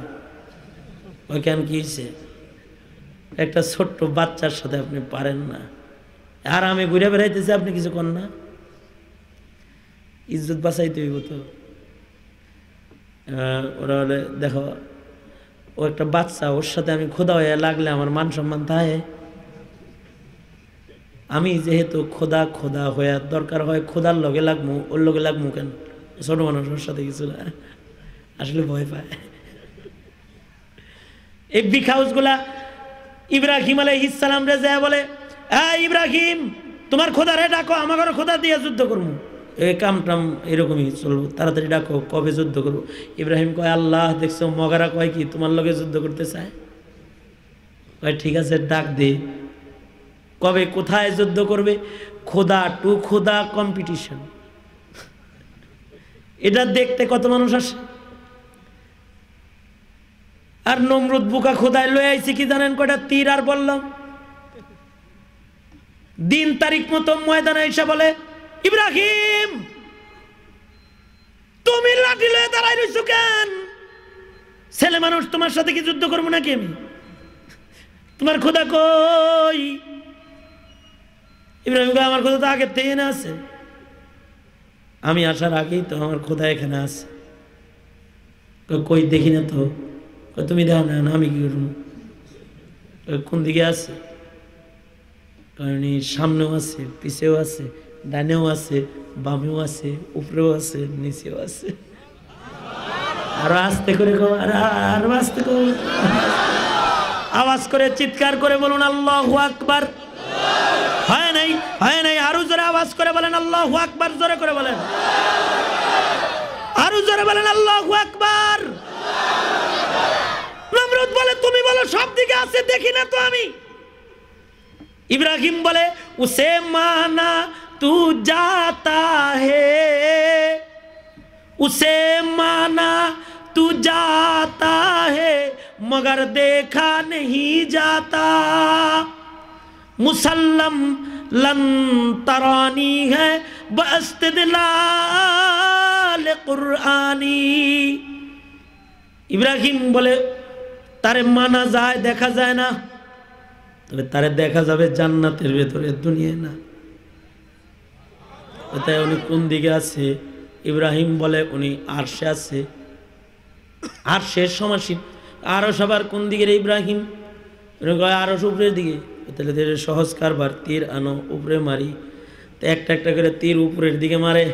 ওই কেন কি হয়েছে? একটা ছোট্ট বাচ্চার সাথে আপনি পারেন না, আর আমি ঘুরে বেড়াইতেছি, আপনি কিছু করেন না? ইজ্জত বাঁচাইতে হইব তো। ওরা বলে দেখো ও একটা বাচ্চা, ওর সাথে আমি খোদা হয়ে লাগলে আমার মান সম্মান থাকে। আমি যেহেতু খোদা খোদা হয়ে দরকার হয় খোদার লগে লাগমু, ওর লগে লাগমু কেন? ছোট মানুষ ওর সাথে কিছু না, আসলে ভয় পায়। এই বিগ হাউসগুলা ইব্রাহিম আলাইহিস সালাম রে যায় বলে ইব্রাহিম তোমার খোদারে ডাকো, আমার খোদা দিয়ে যুদ্ধ করবো। এই কামটাম এরকমই চলবো, তাড়াতাড়ি ডাকো, কবে যুদ্ধ করবো? ইব্রাহিম কয় আল্লাহ দেখছো, মগারা কয় কি তোমার লগে যুদ্ধ করতে চায়? ঠিক আছে ডাক দে। কবে কোথায় যুদ্ধ করবে? খোদা টু খোদা কম্পিটিশন। এটা দেখতে কত মানুষ আসে। আর নমরুদ বুকা খোদায় লয়ে আইছে কি জানেন? কয়টা তীর। আর বললাম দিন তারিখ মতো ময়দানে এসে বলে, ইব্রাহিম তুমি লাঠি লয়ে দাঁড়াই রইছো কেন? ছেলে মানুষ, তোমার সাথে কি যুদ্ধ করবো নাকি আমি? তোমার খোদা কই? ইব্রাহিম কয় আমার খোদা তো আগের থেকে না আছে, আমি আসার আগেই তো আমার খোদা এখানে আছে। কই দেখি না তো। তুমি দেখো না, আমি কি করবো? কোন দিকে আছে? কারণ সামনেও আছে, পিছেও আছে, ডানেও আছে, বামেও আছে, উপরেও আছে, নিচেও আছে। আরো আস্তে করে আরো আস্তে করে আওয়াজ করে চিৎকার করে বলুন আল্লাহু আকবার। হয় নাই, হয় নাই। আরো জোরে আওয়াজ করে বলেন আল্লাহু আকবার। জোরে করে বলেন, আরো জোরে বলেন আল্লাহু আকবার। নমরুদ বলে তুমি বলো সব দিকে আছে, দেখি না তো আমি। ইব্রাহিম বলে উসে মানা তু জাতা হে, উসে মানা तू जाता है मगर देखा नहीं जाता, मुसल्लम लन तरानी है बइस्तिदलाल कुरआनी। ইব্রাহিম বলে তারে মানা যায়, দেখা যায় না, তবে তারে দেখা যাবে জান্নাতের ভেতরে, দুনিয়ায় না। তাই উনি কোন দিকে আছে? ইব্রাহিম বলে উনি আরশে আছে। আর শেষ সমাসীন আরো সবার কোন দিকে রে ইব্রাহিম? আরো উপরের দিকে। তাহলে সহজ কারবার, তীর আনো উপরে মারি। তো একটা একটা করে তীর উপরের দিকে মারে।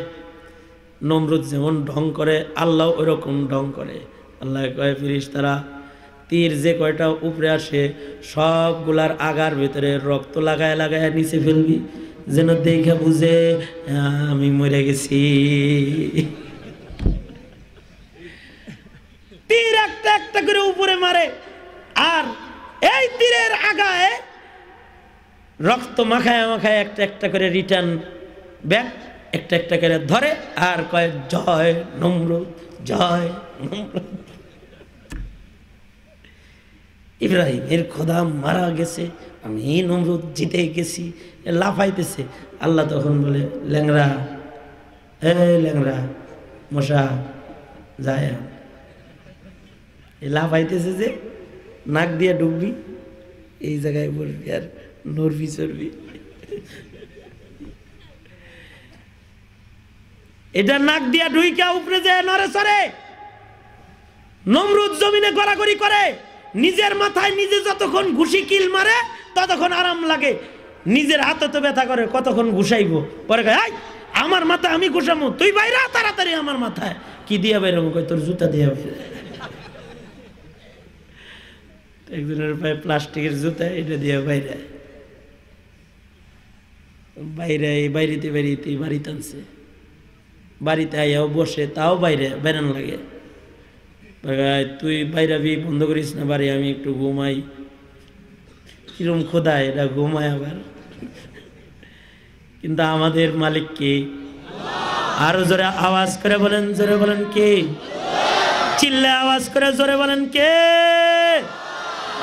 নমরুদ যেমন ঢং করে আল্লাহ ওই রকম ঢং করে। আল্লাহ কয় ফেরেশতারা তীর যে কয়টা উপরে আসে সবগুলার আগার ভিতরে রক্ত লাগায় লাগায় নিচে ফেলবি, যেন দেখে বুঝে আমি মরে গেছি। তীর একটা একটা করে উপরে মারে, আর এই তীরের আগায় রক্ত মাখায় মাখায় একটা একটা করে রিটার্ন ব্যাক একটা একটা করে ধরে, আর কয় জয় নমরুদ, জয় নমরুদ। ইব্রাহিম এর খোদা মারা গেছে, আমি নমরুদ জিতে গেছি, লাফাইতেছে। আল্লাহ তখন বলে ল্যাংরা, এ ল্যাংরা মশা যায়, লাফাইতেছে যে নাক দিয়ে ঢুকবি, এই জায়গায় বলবি আর নড়বি চড়বি। এটা নাক দিয়া ঢুইকা উপরে যায় নড়ে চড়ে। নমরুদ জমিনে গড়াগড়ি করে, নিজের মাথায় নিজে যতক্ষণ ঘুষি কিল মারে ততক্ষণ আরাম লাগে, নিজের হাতে তো ব্যথা করে, কতক্ষণ ঘুষাইব। পরে কয় আমার মাথা আমি ঘুষামো, তুই বাইরে তাড়াতাড়ি আমার মাথায়। কি দিয়া বাইরে? কয় তোর জুতা দিয়া বাইরে। একজনের পায়ে প্লাস্টিকের জুতা, এটা দিয়ে বাইরে বাইরে বাইরেতে বাইরেতে বাড়িতে আনছে। বাড়িতে আইয়াও বসে, তাও বাইরে বেরান লাগে। তুই বাইরাবি, বন্ধ করিস না বাড়ি, আমি একটু ঘুমাই। কিরম খোদা এটা, ঘুমায় আবার। কিন্তু আমাদের মালিক কে? আরো জোরে আওয়াজ করে বলেন, জোরে বলেন কে? চিল্লে আওয়াজ করে জোরে বলেন কে?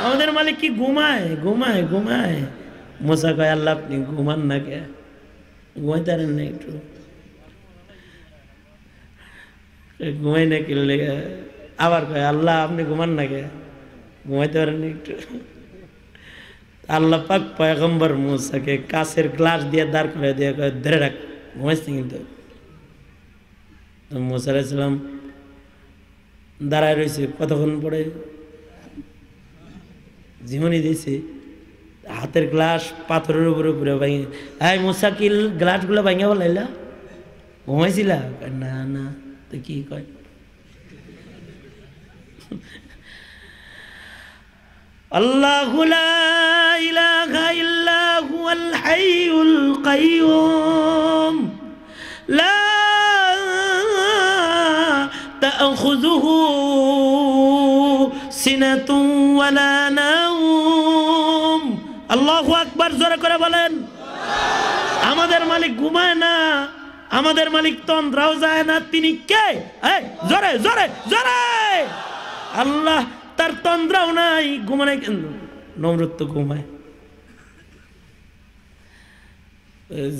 আমাদের মালিক কি ঘুমায়? ঘুমায় ঘুমায়। মোসা কয় আল্লাহ আপনি ঘুমান না কে? ঘুমাইতে পারেন না একটু? ঘুমাই না কিনলে? আবার কয় আল্লাহ আপনি ঘুমান না কে? ঘুমাইতে পারেন না একটু? আল্লাহ পাক পয়গম্বর মুসাকে কাছের গ্লাস দিয়ে দাঁড় করে দিয়ে কয় ধরে রাখ, ঘুমাইছে কিন্তু। মুসা আলাইহিস সালাম দাঁড়ায় রয়েছে, কতক্ষণ পরে জীবনী দিয়েছে, হাতের গ্লাস পাথরের উপরে উপরে ভাঙে। এই মুসা কি গ্লাসগুলো ভাঙে বলাইলা? ঘুমাইছিলা? না না। তো কি কয়? আল্লাহু লা ইলাহা ইল্লা হুয়াল হাইয়ুল কাইয়ুম লা তাখুযুহু সিনাতুন ওয়ালা নাওম আল্লাহু আকবার, জোরে করে বলেন। আমাদের মালিক ঘুমায় না, আমাদের মালিক তন্দ্রাও যায় না। তিনি কে? জোরে জোরে জোরে। আল্লাহ, তার তন্দ্রাও নাই, ঘুমায় কেন? নমরুদ তো ঘুমায়।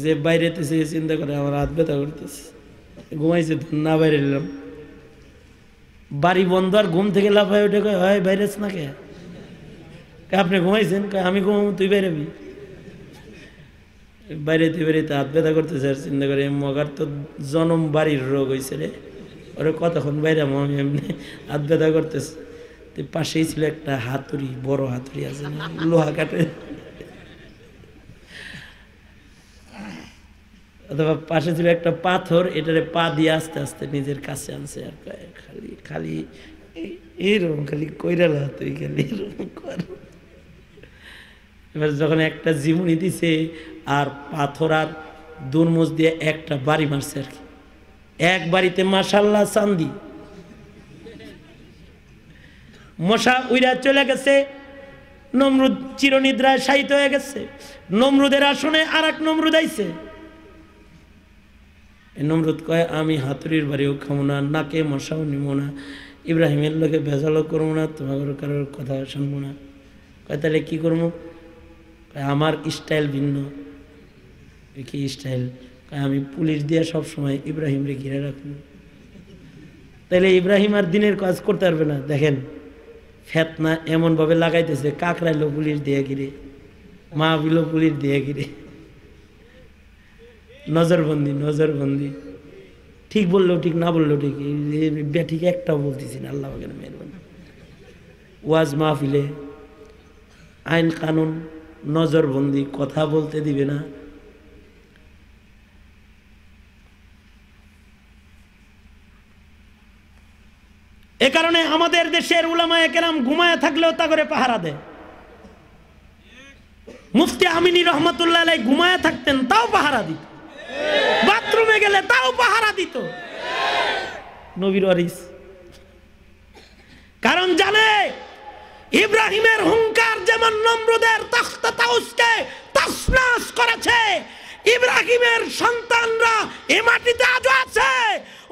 যে বাইরে চিন্তা করে আমার হাত ব্যথা করতেছে, ঘুমাইছে তো, না বাইরে এলাম। বাড়ি বন্ধ আর ঘুম থেকে লাফায় উঠে কয়, হয় বাইরে না কে? আপনি ঘুমাইছেন? আমি ঘুমাবো, তুই বাইরেবি। বাইরে তুই বেরিয়ে হাত ব্যথা করতেছে আর চিন্তা করে মগার তো জনম বাড়ির রোগ হয়েছে রে, ওরে কতক্ষণ বাইরে আমি এমনি হাত ব্যথা করতেছে। তো পাশেই ছিল একটা হাতুড়ি, বড় হাতুড়ি আছে না, লোহা কাটে, অথবা পাশে ছিল একটা পাথর, এটারে পা দিয়ে আস্তে আস্তে নিজের কাছে আনছে আর খালি খালি এইরকম খালি কইরালা, তুই খালি এরকম কর। এবার যখন একটা জীবনী দিছে আর পাথর আর দুর্মুজ দিয়ে একটা বাড়ি মারছে আর কি, এক বাড়িতে মাশাআল্লাহ চান্দি। মশা উইরা চলে গেছে, নমরুদ চিরনিদ্রায় শায়িত হয়ে গেছে। নমরুদের আসনে আর এক নমরুদ আইছে। নমরুদ কয়, আমি হাতুড়ির বাড়িও খাবো না, নাকে মশাও নিব না, ইব্রাহিমের লোকে ভেজালও করবো না, তোমার কারোর কথা শুনবো না। কয় তাহলে কি করবো? আমার স্টাইল ভিন্ন। কি স্টাইল? আমি পুলিশ দিয়ে সবসময় ইব্রাহিমরে ঘিরে রাখবো। তাহলে ইব্রাহিম আর দিনের কাজ করতে পারবে না। দেখেন ফেতনা এমনভাবে লাগাইতেছে, কাকরাইলো পুলিশ দিয়ে ঘিরে, মা বিলো পুলিশ দিয়ে ঘিরে, নজরবন্দি নজরবন্দি। ঠিক বললেও ঠিক, না বললেও ঠিক, ঠিক একটাও বলতেছি না। আল্লাহ মেহরবানি। ওয়াজ মাহফিলে আইন কানুন নজরবন্দি, কথা বলতে দিবে না। এ কারণে আমাদের দেশের উলামায়ে কেরাম ঘুমায় থাকলেও তা করে পাহারা দেয়। মুফতি আমিনী রহমাতুল্লাহ আলাইহি ঘুমায় থাকতেন, তাও পাহারা দিত। বাথরুমে গেলে তাও পাহারা দিত। নবীর ওয়ারিস। কারণ জানে ইব্রাহিমের হুঙ্কার যেমন নমরুদের তখত তাউসকে তছনছ করেছে, ইব্রাহিমের সন্তানরা এই মাটিতে আজও আছে।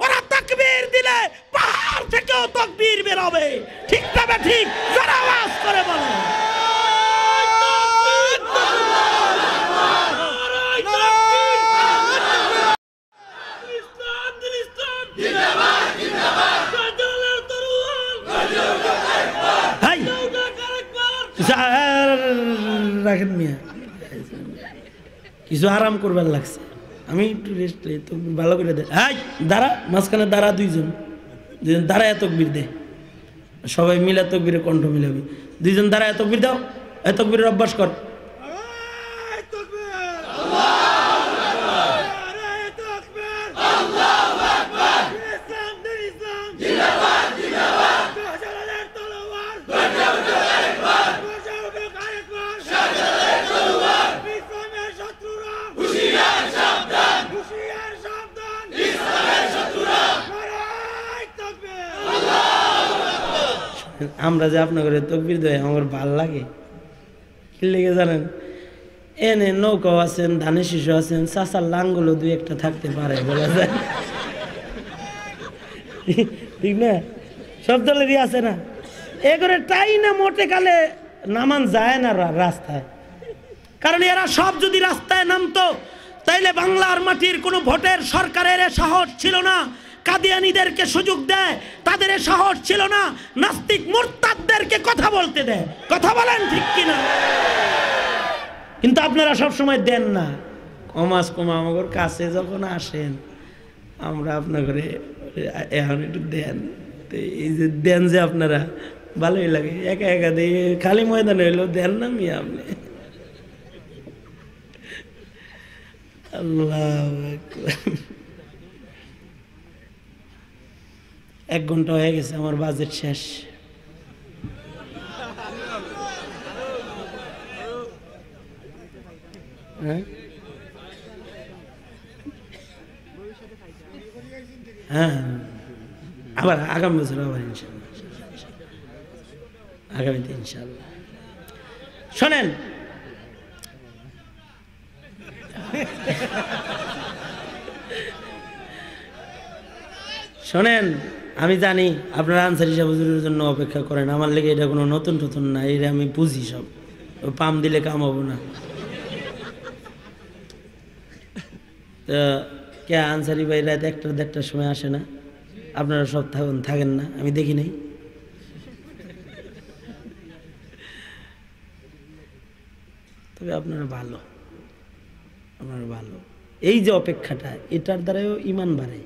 ওরা তাকবীর দিলে পাহাড় থেকেও তাকবীর বের হবে। ঠিক তবে ঠিক, যারা আওয়াজ করে বলে রাখেন মিয়া, কিছু আরাম করবার লাগছে, আমি একটু রেস্ট লই, তো ভালো করে দে। দাঁড়া, মাঝখানে দাঁড়া, দুইজন দাঁড়া, তকবীর দে, সবাই মিলে তকবীরে কণ্ঠ মিলাবি। দুইজন দাঁড়া, তকবীর দাও, তকবীরের অভ্যাস কর। আমরা যে আপনার ঘরে তকবীর দেয় আমার ভাল লাগে, কি লেগে জানেন? এনে নৌকাও আছেন, ধানের শিশু আছেন, চাষার লাঙ্গুলো দুই একটা থাকতে পারে, বলা যায়, ঠিক না? সব দলেরই আছে না? এ করে তাই না মোটে কালে নামান যায় না রাস্তায়। কারণ এরা সব যদি রাস্তায় নামতো তাইলে বাংলার মাটির কোনো ভোটের সরকারের সাহস ছিল না কাদিয়ানীদেরকে সুযোগ দেয়, তাদের সাহস ছিল না নাস্তিক মুরতাদদেরকে কথা বলতে দেয়। কথা বলেন ঠিক কিনা? কিন্তু আপনারা সব সময় দেন না। কমাস কমা আমাদের কাছে যখন আসেন আমরা আপনার ঘরে এখন একটু দেন, তো এই যে দেন যে আপনারা, ভালোই লাগে। একা একা দিয়ে খালি ময়দানে হইলেও দেন না মিয়া আপনি। আল্লাহু আকবার। 1 ঘন্টা হয়ে গেছে, আমার বাজেট শেষ। হ্যাঁ, আবার আগামী বছর আবার ইনশাল্লাহ, আগামীতে ইনশাল্লাহ। শোনেন, শোনেন, আমি জানি আপনারা আনসারি সাহেব হুজুরের জন্য অপেক্ষা করেন, আমার লেগে এটা কোনো নতুন টতুন না, এটা আমি বুঝি সব, পাম দিলে কাম হবো না। তো কে আনসারি ভাই রাত 1টা-1:30টার সময় আসে না? আপনারা সব থাকেন না, আমি দেখি নাই। তবে আপনারা ভালো, আপনারা ভালো। এই যে অপেক্ষাটা, এটার দ্বারাও ইমান বাড়ে।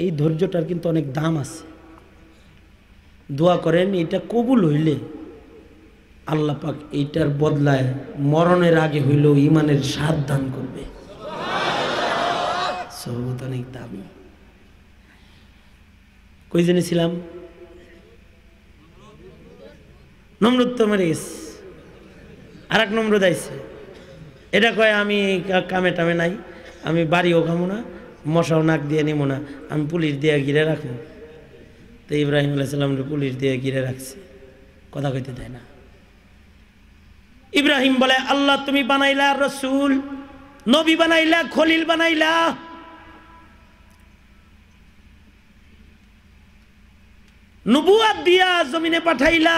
এই ধৈর্যটার কিন্তু অনেক দাম আছে। দোয়া করেন এটা কবুল হইলে আল্লাহ পাক এইটার বদলায় মরণের আগে হইলেও ইমানের স্বাদ দান করবে। সহবত অনেক দামি। কই জেনেছিলাম? নমরুদ তো মরে গেছে, আর এক নমরুদ আইছে। এটা কয় আমি কামে টামে নাই, আমি বাড়িও খামো না, মশাও নাক দিয়ে নিব না, আমি পুলিশ দিয়ে ঘিরে রাখবো। তো ইব্রাহিম আলাইহিস সালাম পুলিশ দিয়ে ঘিরে রাখছে, কথা কইতে দেয় না। ইব্রাহিম বলে, আল্লাহ তুমি বানাইলা রসুল, নবী বানাইলা, খলিল বানাইলা, নবুয়াত দিয়া জমিনে পাঠাইলা,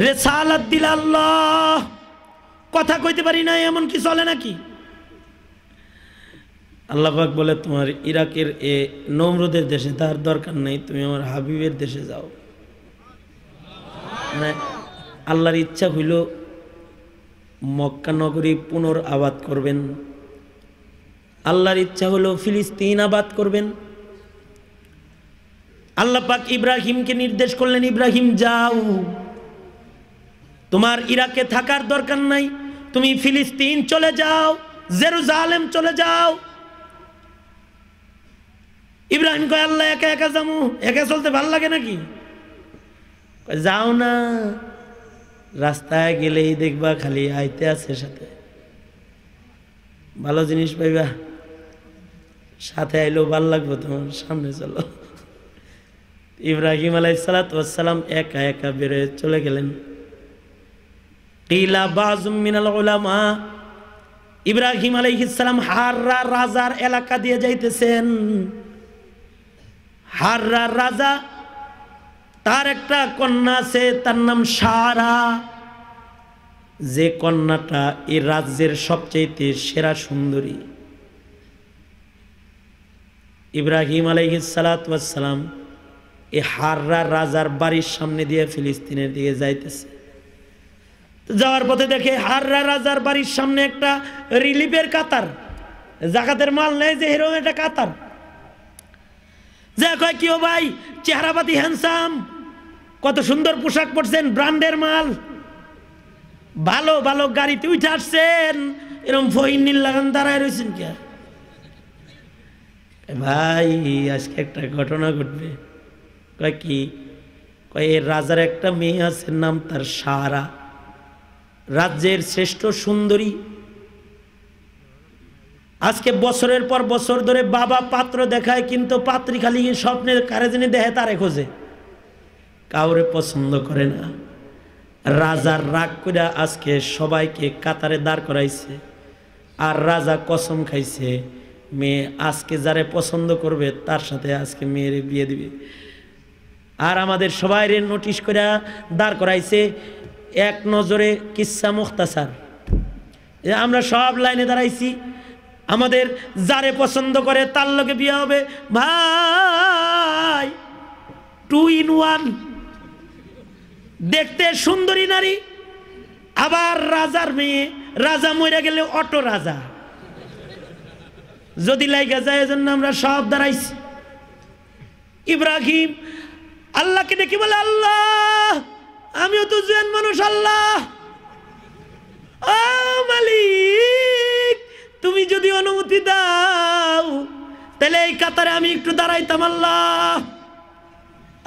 রিসালাত দিলা আল্লাহ, কথা কইতে পারি না এমন কি চলে নাকি? আল্লাহ পাক বলে, তোমার ইরাকের এ নমরুদের দেশে তার দরকার নেই, তুমি আমার হাবিবের দেশে যাও। মানে আল্লাহর ইচ্ছা হইল মক্কা নগরী পুনর আবাদ করবেন, আল্লাহর ইচ্ছা হলো ফিলিস্তিন আবাদ করবেন। আল্লাহ পাক ইব্রাহিমকে নির্দেশ করলেন, ইব্রাহিম যাও, তোমার ইরাকে থাকার দরকার নাই, তুমি ফিলিস্তিন চলে যাও, জেরুজালেম চলে যাও। ইব্রাহিম কয়, আল্লাহ একা একা যামু, একা চলতে ভাল লাগে নাকি? যাও না, রাস্তায় গেলেই দেখবা খালি আইতে আছে সাথে, ভালো জিনিস পাইবা, সাথে আইলেও ভাল লাগবে তোমার, সামনে চলো। ইব্রাহিম আলাইহিস সালাম একা একা বেরোয় চলে গেলেন। কিলা বাযুম মিনাল উলামা, ইব্রাহিম আলাইহিস সালাম হাররা রাজার এলাকা দিয়ে যাইতেছেন। হাররা রাজা, তার একটা কন্যা আছে, তার নাম সারা, যে কন্যাটা এই রাজ্যের সবচেয়ে সেরা সুন্দরী। ইব্রাহিম আলাইহিস সালাম এই হাররা রাজার বাড়ির সামনে দিয়ে ফিলিস্তিনের দিকে যাইতেছে। যাওয়ার পথে দেখে হাররা রাজার বাড়ির সামনে একটা রিলিফের কাতার, জাকাতের মাল নেই যে এরকম একটা কাতার। যে কয়, কি ও ভাই, চেহারাপাতি হ্যান্ডসাম, কত সুন্দর পোশাক পরছেন, ব্র্যান্ডের মাল, ভালো ভালো গাড়িতে উঠে আসছেন, এরকম ফহিন নীল লাগান দাঁড়ায় রয়েছেন কে? ভাই আজকে একটা ঘটনা ঘটবে। কয় কি? কয় এর রাজার একটা মেয়ে আছে, নাম তার সারা, রাজ্যের শ্রেষ্ঠ সুন্দরী। আজকে বছরের পর বছর ধরে বাবা পাত্র দেখায়, কিন্তু পাত্রী খালি স্বপ্নের কারে জানি দেখে, তারে খোঁজে, কাউরে পছন্দ করে না। রাজার রাগ করে আজকে সবাইকে কাতারে দাঁড় করাইছে, আর রাজা কসম খাইছে মেয়ে আজকে যারে পছন্দ করবে তার সাথে আজকে মেয়ের বিয়ে দিবে। আর আমাদের সবাইরে নোটিশ করে দাঁড় করাইছে, এক নজরে কিসসা মুখতাসার। আমরা সব লাইনে দাঁড়াইছি, আমাদের যারে পছন্দ করে তার লগে বিয়ে হবে। ভাই 2 in 1, দেখতে সুন্দরী নারী, আবার রাজার মেয়ে, রাজা মরে গেলে অটো রাজা যদি লাইগা যায়, এজন্য আমরা সব দাঁড়াইছি। ইব্রাহিম আল্লাহকে দেখি বলে, আল্লাহ আমিও তো জুয়ান মানুষ, আল্লাহ মালিক তুমি যদি অনুমতি দাও তাহলে এই কাতারে আমি একটু দাঁড়াইতাম। আল্লাহ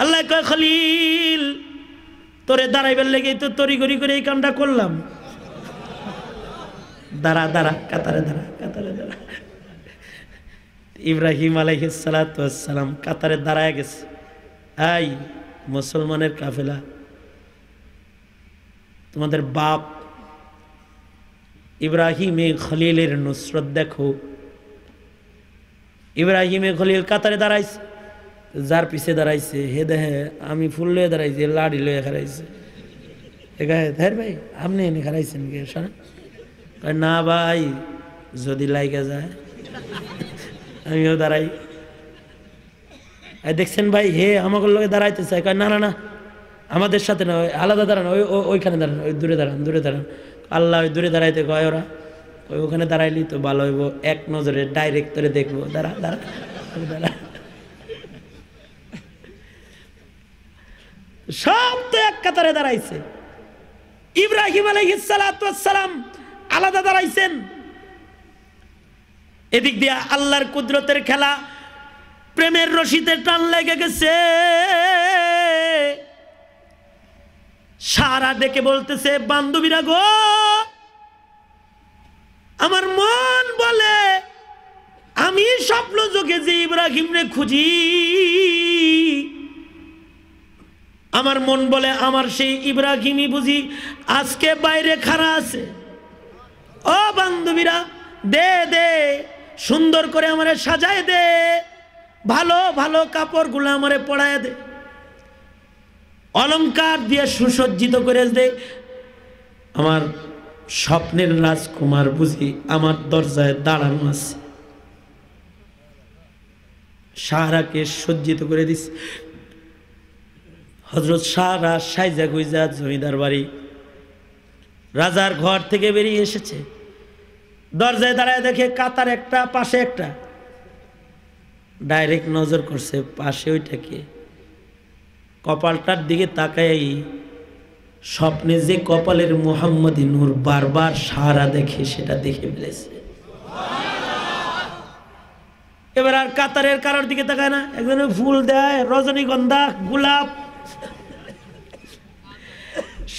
আল্লাহ কয়, খলিল তোরে দাঁড়াইবার লেগে তো তড়িঘড়ি করে এই কামটা করলাম, দাঁড়া দাঁড়া, কাতারে দাঁড়া, কাতারে দাঁড়া। ইব্রাহিম আলাইহিস সালাম কাতারে দাঁড়ায় গেছে। এই মুসলমানের কাফেলা, তোমাদের বাপ ইব্রাহিমে খলিলের নুসরত দেখো। ইব্রাহিমে খলিল কাতারে দাঁড়াইছে, যার পিছে দাঁড়াইছে হে দেখে আমি ফুল লয়ে দাঁড়াইছি, লাড়ি লয়ে খারাইছে। ভাই আপনি এনে খারাইছেন কে? না ভাই, যদি লাইগা যায় আমিও দাঁড়াই। দেখছেন ভাই, হে আমাকে লোকে দাঁড়াইতে চায়। না না না, আমাদের সাথে না, আলাদা দাঁড়ান, ওইখানে দাঁড়ান, ওই দূরে দাঁড়ান, দূরে দাঁড়ান। আল্লাহ ওই দূরে দাঁড়াইতে কয় ওরা, ওখানে দাঁড়াইলি তো ভালো হইব, এক নজরে ডাইরেক্ট করে দেখবো। দাঁড়া দাঁড়া দাঁড়া, সব তো এক কাতারে দাঁড়াইছে। ইব্রাহিম আলাইহিস সালাতু ওয়াস সালাম আলাদা দাঁড়াইছেন। এদিক দিয়ে আল্লাহর কুদরতের খেলা, প্রেমের রশিতে টান লেগে গেছে। সারা ডেকে বলতেছে, বান্ধবীরা গো, আমার মন বলে আমি স্বপ্ন যোগে যে ইব্রাহিম রে খুঁজি, আমার মন বলে আমার সেই ইব্রাহিমই বুঝি আজকে বাইরে খাড়া আছে। ও বান্ধবীরা, দে দে, সুন্দর করে আমারে সাজায় দে, ভালো ভালো কাপড়গুলো আমারে পরায় দে, অলংকার দিয়ে সুসজ্জিত করে দে। আমার স্বপ্নের রাজকুমার বুঝি আমার দরজায় দাঁড়ানো আছে। সারাকে সজ্জিত করে দিস। হযরত সারা সাইজা গুইজা জমিদার বাড়ি রাজার ঘর থেকে বেরিয়ে এসেছে। দরজায় দাঁড়ায় দেখে কাতার একটা, পাশে একটা। ডাইরেক্ট নজর করছে পাশে ওইটাকে, কপালটার দিকে তাকাই স্বপ্নে যে কপালের মুহাম্মদী নূর বারবার সারা দেখে সেটা দেখে ফেলেছে। এবার আর কাতারের কারোর দিকে তাকায় না, একজনে ফুল দেয়, রজনীগন্ধা, গোলাপ।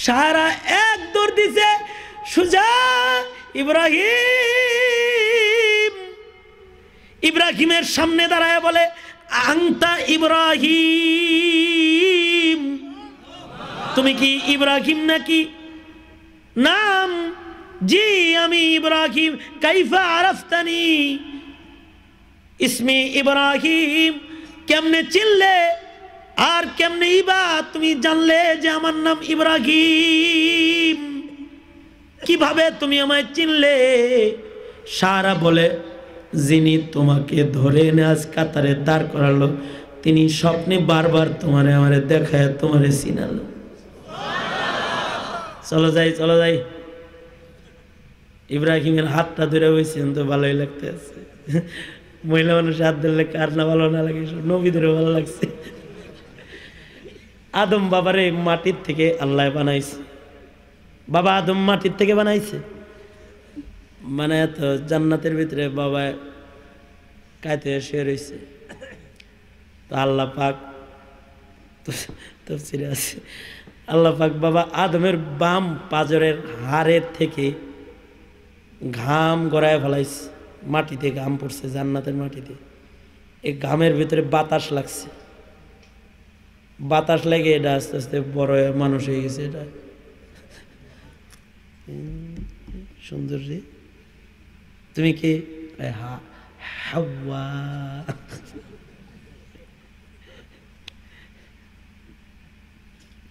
সারা এক দৌড় দিছে সুজা ইব্রাহিম। ইব্রাহিমের সামনে দাঁড়ায় বলে, আনতা ইব্রাহিম, তুমি কি ইব্রাহিম নাকি? নাম, জি আমি ইব্রাহিম। কাইফা আরাফতানি? ইসমি ইব্রাহিম, কেমনে চিনলে আর কেমনে ইবা তুমি জানলে যে আমার নাম ইব্রাহিম? কিভাবে তুমি আমায় চিনলে? সারা বলে, যিনি তোমাকে ধরে এনে আজ কাতারে দাঁড় করালো, তিনি স্বপ্নে বারবার তোমারে আমারে দেখায় তোমারে চিনালো। চলো যাই, চলো যাই। ইব্রাহিমের হাতটা ধরে হয়েছেন তো ভালোই লাগতে আছে। মহিলা মানুষ হাত ধরলে কার না ভালো না লাগে? নবীদেরও ভালো লাগছে। আদম বাবারে মাটির থেকে আল্লাহ বানাইছে। বাবা আদম মাটির থেকে বানাইছে, মানে তো জান্নাতের ভিতরে বাবা কায়তে শুয়ে রয়েছে। তো আল্লাহ পাক তাফসীরে আছে, আল্লাহ পাক বাবা আদমের বাম পাজরের হাড়ের থেকে ঘাম গড়ায় ফেলাইছে। মাটিতে ঘাম পড়ছে, জান্নাতের মাটিতে। এই ঘামের ভিতরে বাতাস লাগছে, বাতাস লেগে এটা আস্তে আস্তে বড় মানুষ হয়ে গেছে। এটা সুন্দর রে, তুমি কি? হাওয়া।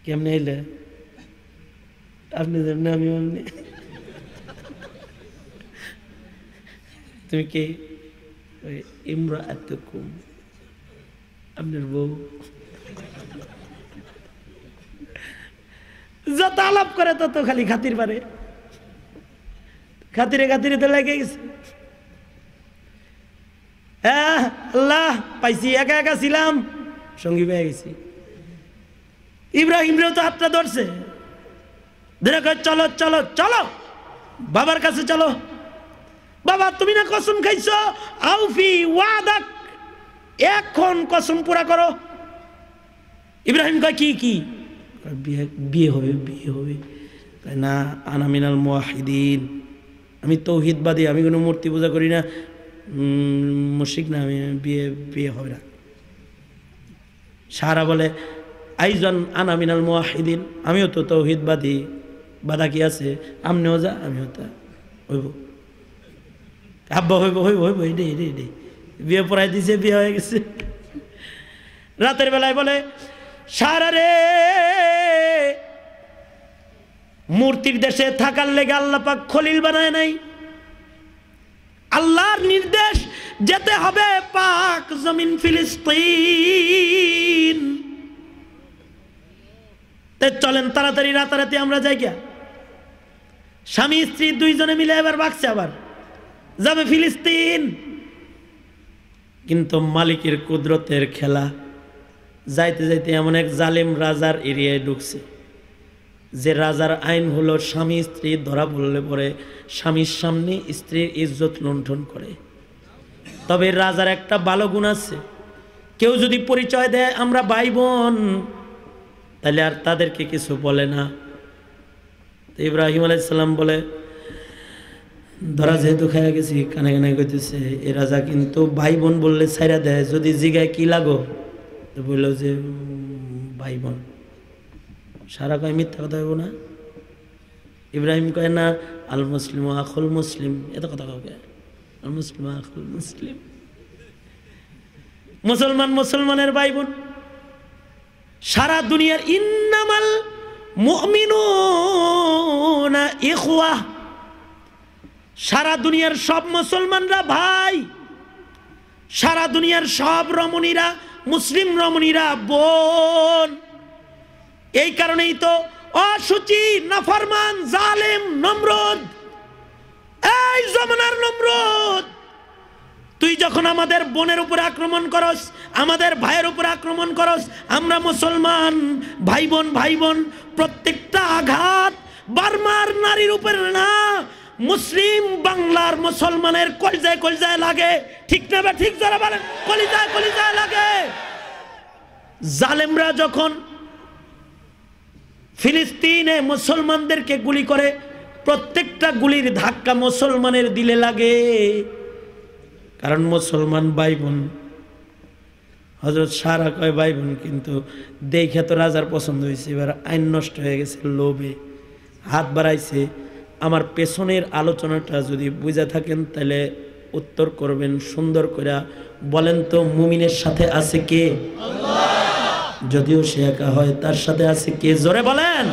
কেমনে এলে আপনি? আমি এমনি। তুমি কি? ইমরাআতুকুম, আপনার বউ। যত আলাপ করে তত খালি খাতির পারে, খাতিরে খাতিরে তো লেগে গেছে। হ্যাঁ আল্লাহ পাইছি, একা একা ছিলাম, সঙ্গী পেয়ে গেছি। ইব্রাহিমরেও তো হাতটা ধরছে, ধরে কয় চলো চলো চলো বাবার কাছে চলো। বাবা তুমি না কসম খাইছো, আউফি ওয়াদাক, এখন কসম পুরা করো। ইব্রাহিম কয় কি কি? বিয়ে হবে, বিয়ে হবে। না, আনা মিনাল মুওয়াহিদিন, আমি তৌহিদবাদী, আমি কোনো মূর্তি পূজা করি না, মুশরিক না, আমি বিয়ে হবে না। সারা বলে, আইজন আনা মিনাল মুওয়াহিদিন, আমিও তো তৌহিদবাদী, বাধা কি আছে? আমনেও যা, আমিও তা। হইব, আব্বা হইব হইব হইব, এটাই এটাই এটাই বিয়ে পড়াই দিছে, বিয়ে হয়ে গেছে। রাতের বেলায় বলে সারা রে মূর্তির দেশে থাকার লেগে আল্লাহ পাক খলিল বানায় নাই। আল্লাহর নির্দেশ যেতে হবে পাক জমিন ফিলিস্তিন। চলেন তাড়াতাড়ি রাতারাতি আমরা যাই গিয়া। স্বামী স্ত্রী দুইজনে মিলে এবার ভাগছে, আবার যাবে ফিলিস্তিন। কিন্তু মালিকের কুদরতের খেলা, যাইতে যাইতে এমন এক জালেম রাজার এরিয়ায় ঢুকছে, যে রাজার আইন হলো স্বামী স্ত্রী ধরা পড়লে পরে স্বামীর সামনে স্ত্রীর ইজ্জত লুণ্ঠন করে। তবে রাজার একটা ভালো গুণ আছে, কেউ যদি পরিচয় দেয় আমরা ভাই বোন, তাহলে আর তাদেরকে কিছু বলে না। তো ইব্রাহিম আলাইহিস সালাম বলে, ধরা যেহেতু খাইয়া গেছি, কানে কানে কইতেছে এ রাজা কিন্তু ভাই বোন বললে ছাইরা দেয়, যদি জিগায় কি লাগো তো বললো যে ভাই বোন। সারা কয় মিথ্যা কথা হইব না? ইব্রাহিম কয় না, আল মুসলিম আখুল মুসলিম, এত কথা কাউকে, আল মুসলিম আখুল মুসলিম, মুসলমান মুসলমানের ভাই বোন। সারা দুনিয়ার ইন্নামাল মুমিনুনা ইখওয়া, সারা দুনিয়ার সব মুসলমানরা ভাই, সারা দুনিয়ার সব রমণীরা, মুসলিম রমণীরা বোন। এই কারণেই তো অসুচি, নাফরমান, জালেম নমরুদ, এই জমানার নমরুদ, তুই যখন আমাদের বোনের উপরে আক্রমণ করস, আমাদের ভাইয়ের উপরে আক্রমণ করস, আমরা মুসলমান ভাই বোন, ভাই বোন, প্রত্যেকটা আঘাত বার্মার নারীর উপরে না, মুসলিম বাংলার মুসলমানের কলিজায় কলিজায় লাগে। ঠিক না বা ঠিক যারা বলেন, কলিজায় কলিজায় লাগে। জালেমরা যখন ফিলিস্তিনে মুসলমানদেরকে গুলি করে, প্রত্যেকটা গুলির ধাক্কা মুসলমানের দিলে লাগে, কারণ মুসলমান ভাই বোন। হযরত সারা কয় ভাই বোন, কিন্তু দেখে তো রাজার পছন্দ হয়েছে, এবার আইন নষ্ট হয়ে গেছে, লোভে হাত বাড়াইছে। আমার পেছনের আলোচনাটা যদি বুঝে থাকেন তাহলে উত্তর করবেন সুন্দর করে, বলেন তো মুমিনের সাথে আছে কে? যদিও সে একা হয়, তার সাথে আছে কে? জোরে বলেন।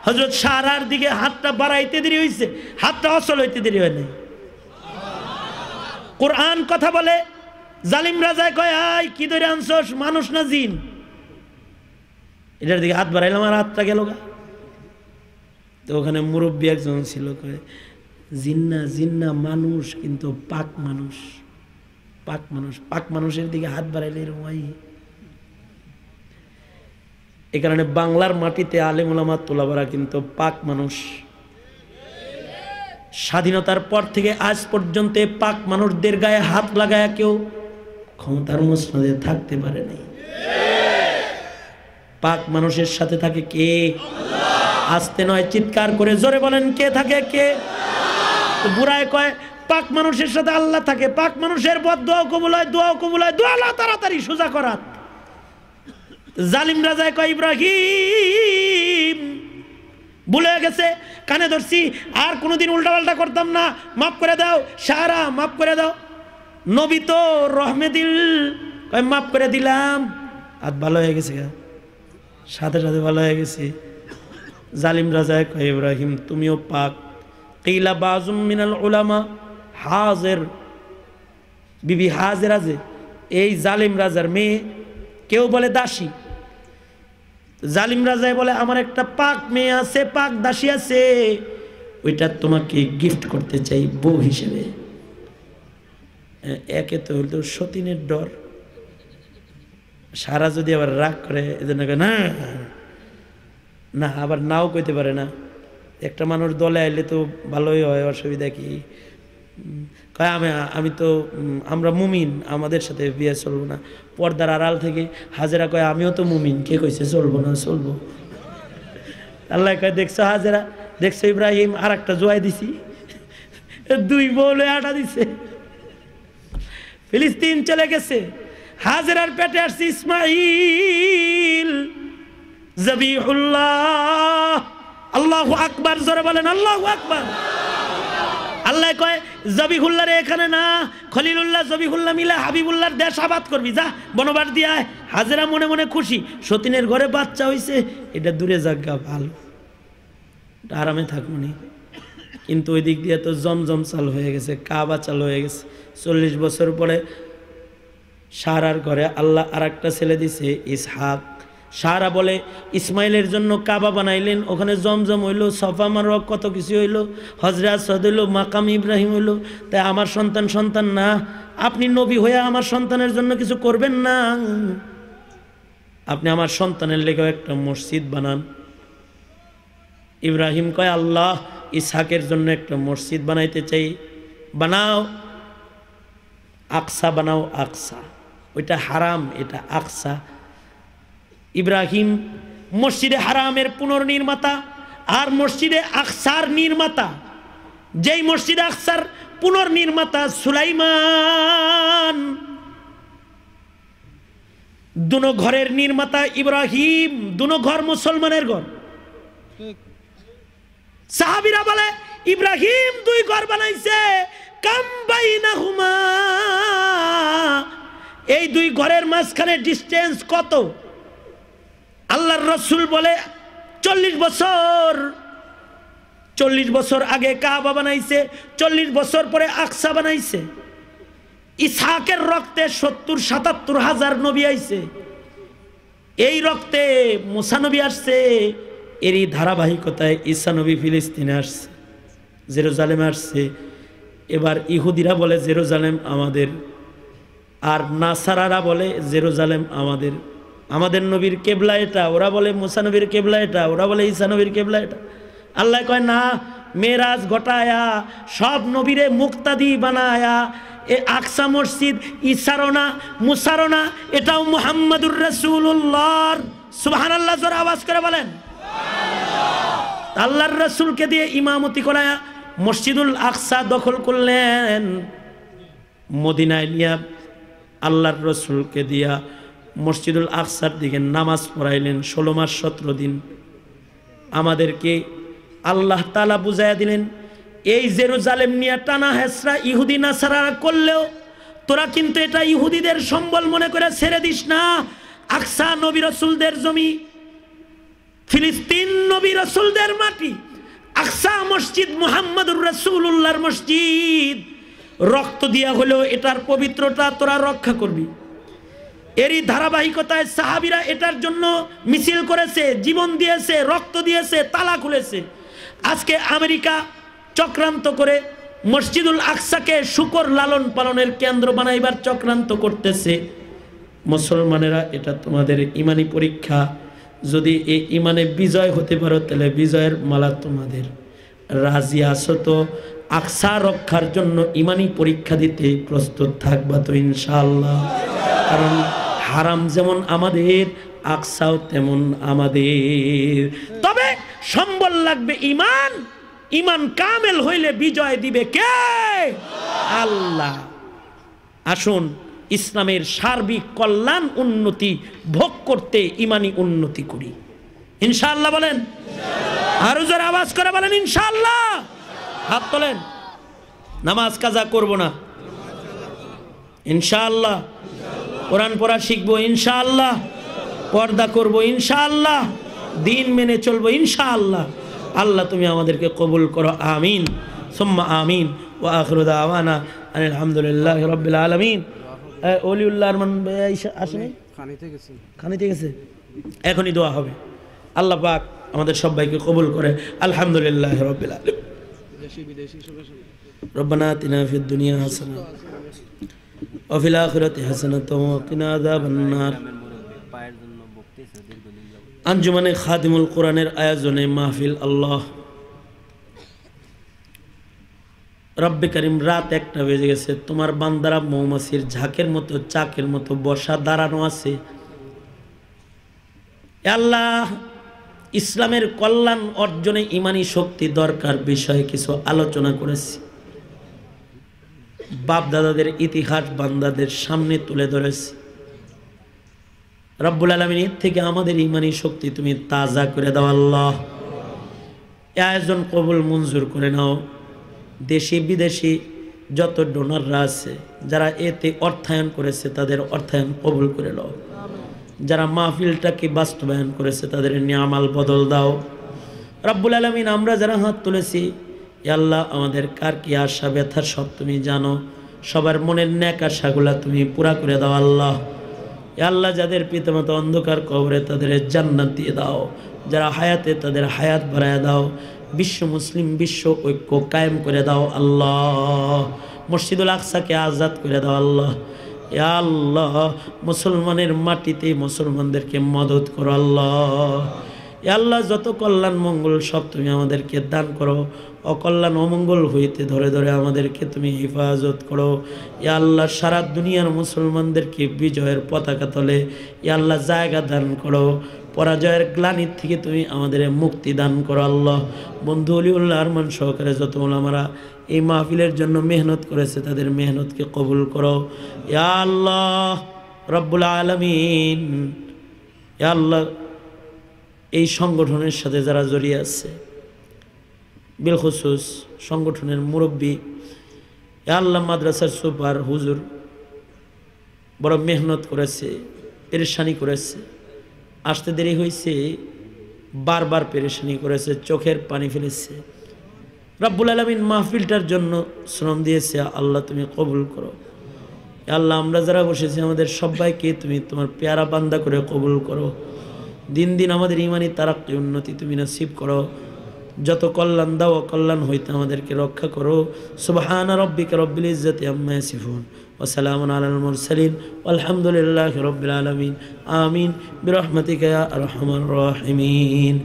হযরত সারার দিকে হাতটা বাড়াইতে দেরি হয়েছে, হাতটা অচল হইতে দেরি হয় নাই। কোরআন কথা বলে, জালিম রাজায় কয় আই কি ধরে আনছস, মানুষ না জিন? এটার দিকে হাত বাড়াইলাম আর হাতটা গেল গা। তো ওখানে মুরব্বী একজন ছিল, কয় জিন্না জিন্না মানুষ, কিন্তু পাক মানুষ, পাক মানুষ, পাক মানুষের দিকে হাত বাড়াইলে এরকম হয়। এ কারণে বাংলার মাটিতে আলেম ওলামা তোলাবারা কিন্তু পাক মানুষ। স্বাধীনতার পর থেকে আজ পর্যন্ত পাক মানুষদের গায়ে হাত লাগায় কেউ ক্ষমতার মসনদে থাকতে পারে নাই। পাক মানুষের সাথে থাকে কে? আসতে নয়, চিৎকার করে জোরে বলেন, কে থাকে? কে? বুড়ায় কয় পাক মানুষের সাথে আল্লাহ থাকে, পাক মানুষের বদদোয়া কবুল হয়, দোয়া কবুল হয়, দোয়া আল্লাহ তাড়াতাড়ি সোজা করাত। জালিম রাজায় কয় ইব্রাহিম ভুলে গেছে, কানে ধরছি, আর কোনোদিন উল্টাপাল্টা করতাম না, মাফ করে দাও সারা, মাফ করে দাও। নবী তো রহমেদিল, কয় মাফ করে দিলাম, আর ভালো হয়ে গেছে, সাথে সাথে ভালো হয়ে গেছে। জালিম রাজায় কয় ইব্রাহিম তুমিও পাক। কিলা বাজুম মিনাল উলামা হাজের, বিবি হাজেরা যে এই জালিম রাজার মেয়ে, কেউ বলে দাসী। জালিম রাজায় বলে আমার একটা পাক মেয়ে আছে, পাক দাসী আছে, ওইটা তোমাকে গিফট করতে চাই বউ হিসেবে। একে তো হইল সতীনের ডর, সারা যদি আবার রাগ করে, এজন্য না না, আবার নাও কইতে পারে না। একটা মানুষ দলে আইলে তো ভালোই হয়, অসুবিধা কি? কয় আমি তো আমরা মুমিন, আমাদের সাথে বিয়ে চলবো না। পর্দার আড়াল থেকে হাজেরা কয় আমিও তো মুমিন, কে কইছে চলবো না? চলবো। আল্লাহ কয় দেখছো হাজেরা, দেখছো ইব্রাহিম, আর একটা জোয়াই দিছি, দুই বলে আটা দিছে। ফিলিস্তিন চলে গেছে, হাজেরার পেটে আসছে ইসমাইল জবিহুল্লাহ। আল্লাহু আকবার, জোরে বলেন আল্লাহু আকবার। আল্লাহ কয় জবিহুল্লাহ রে এখানে না, খলিলুল্লাহ জবিহুল্লাহ মিলে হাবিবুল্লাহর দেশ আবাদ করবি, যা বনবাস দিয়ে। হাজেরা মনে মনে খুশি, সতীনের ঘরে বাচ্চা হইছে, এটা দূরে জায়গা, ভালো আরামে থাকবনি। কিন্তু ওই দিক দিয়ে তো জমজম চালু হয়ে গেছে, কাবা চালু হয়ে গেছে। 40 বছর পরে সারার ঘরে আল্লাহ আর একটা ছেলে দিছে, ইসহাক। সারা বলে ইসমাইলের জন্য কাবা বানাইলেন, ওখানে জমজম হইল, সফা মারওয়া কত কিছু হইল, হজরে আসওয়াদ হইল, মাকাম ইব্রাহিম হইল। তাই আমার সন্তান না, আপনি নবী হয়ে আমার সন্তানের জন্য কিছু করবেন না? আপনি আমার সন্তানের লেগে একটা মসজিদ বানান। ইব্রাহিম কয় আল্লাহ ইসহাকের জন্য একটা মসজিদ বানাইতে চাই, বানাও, আকসা বানাও, আকসা। ওইটা হারাম, এটা আকসা। ইব্রাহিম মসজিদে হারামের পুনর্নির্মাতা আর মসজিদে আকসার নির্মাতা। যেই মসজিদে আকসার পুনর্নির্মাতা সুলাইমান, দুনো ঘরের নির্মাতা ইব্রাহিম, দুনো ঘর মুসলমানের ঘর। সাহাবীরা বলে ইব্রাহিম 2 ঘর বানাইছে, কাম বাইনাহুমা, এই 2 ঘরের মাঝখানে ডিসটেন্স কত? আল্লাহর রাসূল বলে 40 বছর। 40 বছর আগে কাবা বানাইছে, 40 বছর পরে আকসা বানাইছে। ইসহাকের রক্তে 70-77 হাজার নবী আইছে, এই রক্তে মুসা নবী আসছে, এরই ধারাবাহিকতায় ঈসা নবী ফিলিস্তিনে আসছে, জেরুজালেমে আসছে। এবার ইহুদিরা বলে জেরুজালেম আমাদের, আর নাসারারা বলে জেরুজালেম আমাদের। আমাদের নবীর কেবলা এটা, ওরা বলে মুসা নবীর কেবলা এটা, ওরা বলে ঈসা নবীর কেবলা এটা। আল্লাহ কয় না, মেরাজ ঘটায়া সব নবীরে মুক্তাদি বানায়া এ আকসা মসজিদ ঈসারও না মুসারও না, এটাও মুহাম্মাদুর রাসূলুল্লাহর। সুবহানাল্লাহ, জোরে আওয়াজ করে বলেন। আল্লাহর রাসূলকে দিয়ে ইমামতি করায়া মসজিদুল আকসা দখল করলেন। মদিনায় নিয়া আল্লাহর রাসূলকে দিয়া মসজিদুল আকসার দিকে নামাজ পড়াইলেন 16 মাস 17 দিন। আমাদেরকে আল্লাহ তাআলা বুঝাইয়া দিলেন, এই জেরুজালেম নিয়ে টানা হেসরা ইহুদি নাসারা করলেও তোরা কিন্তু এটা ইহুদিদের সম্বল মনে করে ছেড়ে দিস না। আকসা নবী রাসূলদের জমি, ফিলিস্তিন নবী রাসূলদের মাটি, আকসা মসজিদ মুহাম্মাদুর রাসূলুল্লাহর মসজিদ। রক্ত দিয়া হলেও এটার পবিত্রতা তোরা রক্ষা করবি। এরই ধারাবাহিকতায় সাহাবীরা এটার জন্য মিছিল করেছে, জীবন দিয়েছে, রক্ত দিয়েছে, তালা খুলেছে। আজকে আমেরিকা চক্রান্ত করে মসজিদুল আকসাকে শুকর লালন পালনের কেন্দ্র বানাইবার চক্রান্ত করতেছে। মুসলমানেরা, এটা তোমাদের ইমানি পরীক্ষা। যদি এই ইমানে বিজয় হতে পারো তাহলে বিজয়ের মালা তোমাদের। রাজি আছো তো আকসা রক্ষার জন্য ইমানি পরীক্ষা দিতে প্রস্তুত থাকবা তো ইনশাআল্লাহ? কারণ হারাম যেমন আমাদের, আকসাও তেমন আমাদের। তবে সম্বল লাগবে ইমান। ইমান কামেল হইলে বিজয় দিবে কে? আল্লাহ। আসুন ইসলামের সার্বিক কল্যাণ উন্নতি ভোগ করতে ইমানি উন্নতি করি ইনশাআল্লাহ। বলেন আরো জোরে আওয়াজ করে বলেন ইনশাআল্লাহ। হাত তোলেন। নামাজ কাজা করব না ইনশাআল্লাহ। কোরআন পড়া শিখবো ইনশাআল্লাহ। পর্দা করব ইনশাআল্লাহ। দিন মেনে চলবো ইনশাআল্লাহ। আল্লাহ তুমি আমাদেরকে কবুল করো, আমিন সুম্মা আমিন। ওয়া আখিরু দাওয়ানা আলহামদুলিল্লাহি রাব্বিল আলামিন। ওলিউল্লাহ আরমান আসেনি, খানিতে গেছে, এখনই দোয়া হবে। আল্লাহ পাক আমাদের সবাইকে কবুল করে। আলহামদুলিল্লাহি রাব্বিল আলামিন। রব্বানা আতিনা ফিদ দুনিয়া হাসানাহ ওয়া ফিল আখিরাতি হাসানাতাও ওয়া কিনা আযাবান নার। আঞ্জুমানে খাদিমুল কোরআনের আয়োজনে মাহফিল আল্লাহ রব্বে করিম, রাত 1টা বেজে গেছে। তোমার বান্দারা মৌমাছির ঝাঁকের মতো, চাকের মতো বসা দাঁড়ানো আছে। আল্লাহ, ইসলামের কল্যাণ অর্জনে ইমানি শক্তি দরকার বিষয়ে কিছু আলোচনা করেছি। বাপ দাদাদের ইতিহাস বান্দাদের সামনে তুলে ধরেছি। রব্বুল আলামিন এর থেকে আমাদের ইমানি শক্তি তুমি তাজা করে দাও আল্লাহ। এই আয়োজন কবুল মঞ্জুর করে নাও। দেশি বিদেশি যত ডোনাররা আছে যারা এতে অর্থায়ন করেছে তাদের অর্থায়ন কবুল করে নাও। যারা মাহফিলটাকে বাস্তবায়ন করেছে তাদের নিয়ামাল বদল দাও রব্বুল আলামিন। আমরা যারা হাত তুলেছি ইয়া আল্লাহ আমাদের কার কি আশা ব্যথা সব তুমি জানো, সবার মনের ন্যাক আশাগুলা তুমি পুরা করে দাও আল্লাহ। ইয়া আল্লাহ যাদের পিতামাতা অন্ধকার কবরে তাদের জান্নাত দিয়ে দাও, যারা হায়াতে তাদের হায়াত বাড়ায় দাও, বিশ্ব মুসলিম বিশ্ব ঐক্য কায়েম করে দাও আল্লাহ। মসজিদুল আকসাকে আজাদ করে দাও আল্লাহ। ইয়া আল্লাহ মুসলমানের মাটিতে মুসলমানদেরকে মদত করো আল্লাহ। ইয়া আল্লাহ যত কল্যাণ মঙ্গল সব তুমি আমাদেরকে দান করো, অকল্যাণ অমঙ্গল হইতে ধরে ধরে আমাদেরকে তুমি হেফাজত করো। ইয়া আল্লাহ সারা দুনিয়ার মুসলমানদেরকে বিজয়ের পতাকা তলে ইয়া আল্লাহ জায়গা দান করো, পরাজয়ের গ্লানির থেকে তুমি আমাদের মুক্তি দান করো আল্লাহ। বন্ধু অলিউল্লাহ আরমান সহকারে যত ওলামারা এই মাহফিলের জন্য মেহনত করেছে তাদের মেহনতকে কবুল করো ইয়া আল্লাহ রব্বুল আলামিন। ইয়া আল্লাহ এই সংগঠনের সাথে যারা জড়িয়ে আছে বিলখুসুস সংগঠনের মুরব্বী ইয়া আল্লাহ মাদ্রাসার সুপার হুজুর বড় মেহনত করেছে, পেরেশানি করেছে, আসতে দেরি হয়েছে, বারবার পেরেশানি করেছে, চোখের পানি ফেলেছে। রব্বুল আলামিন মাহফিলটার জন্য শ্রম দিয়েছে আল্লাহ তুমি কবুল করো আল্লাহ। আমরা যারা বসেছি আমাদের সবাইকে তুমি তোমার পেয়ারা বান্দা করে কবুল করো। দিন দিন আমাদের ইমানি তারাক্কি উন্নতি তুমি নসিব করো। যত কল্যাণ দাও অকল্যাণ হইতে আমাদেরকে রক্ষা করো। সুবহানা রাব্বিকা রব্বিল ইজ্জাতি আম্মা ইয়াসিফুন ওয়া সালামুন আলাল মুরসালিন ওয়ালহামদুলিল্লাহি রাব্বিল আলামিন। আমিন বিরহমাতিকা ইয়া আরহামার রাহিমিন।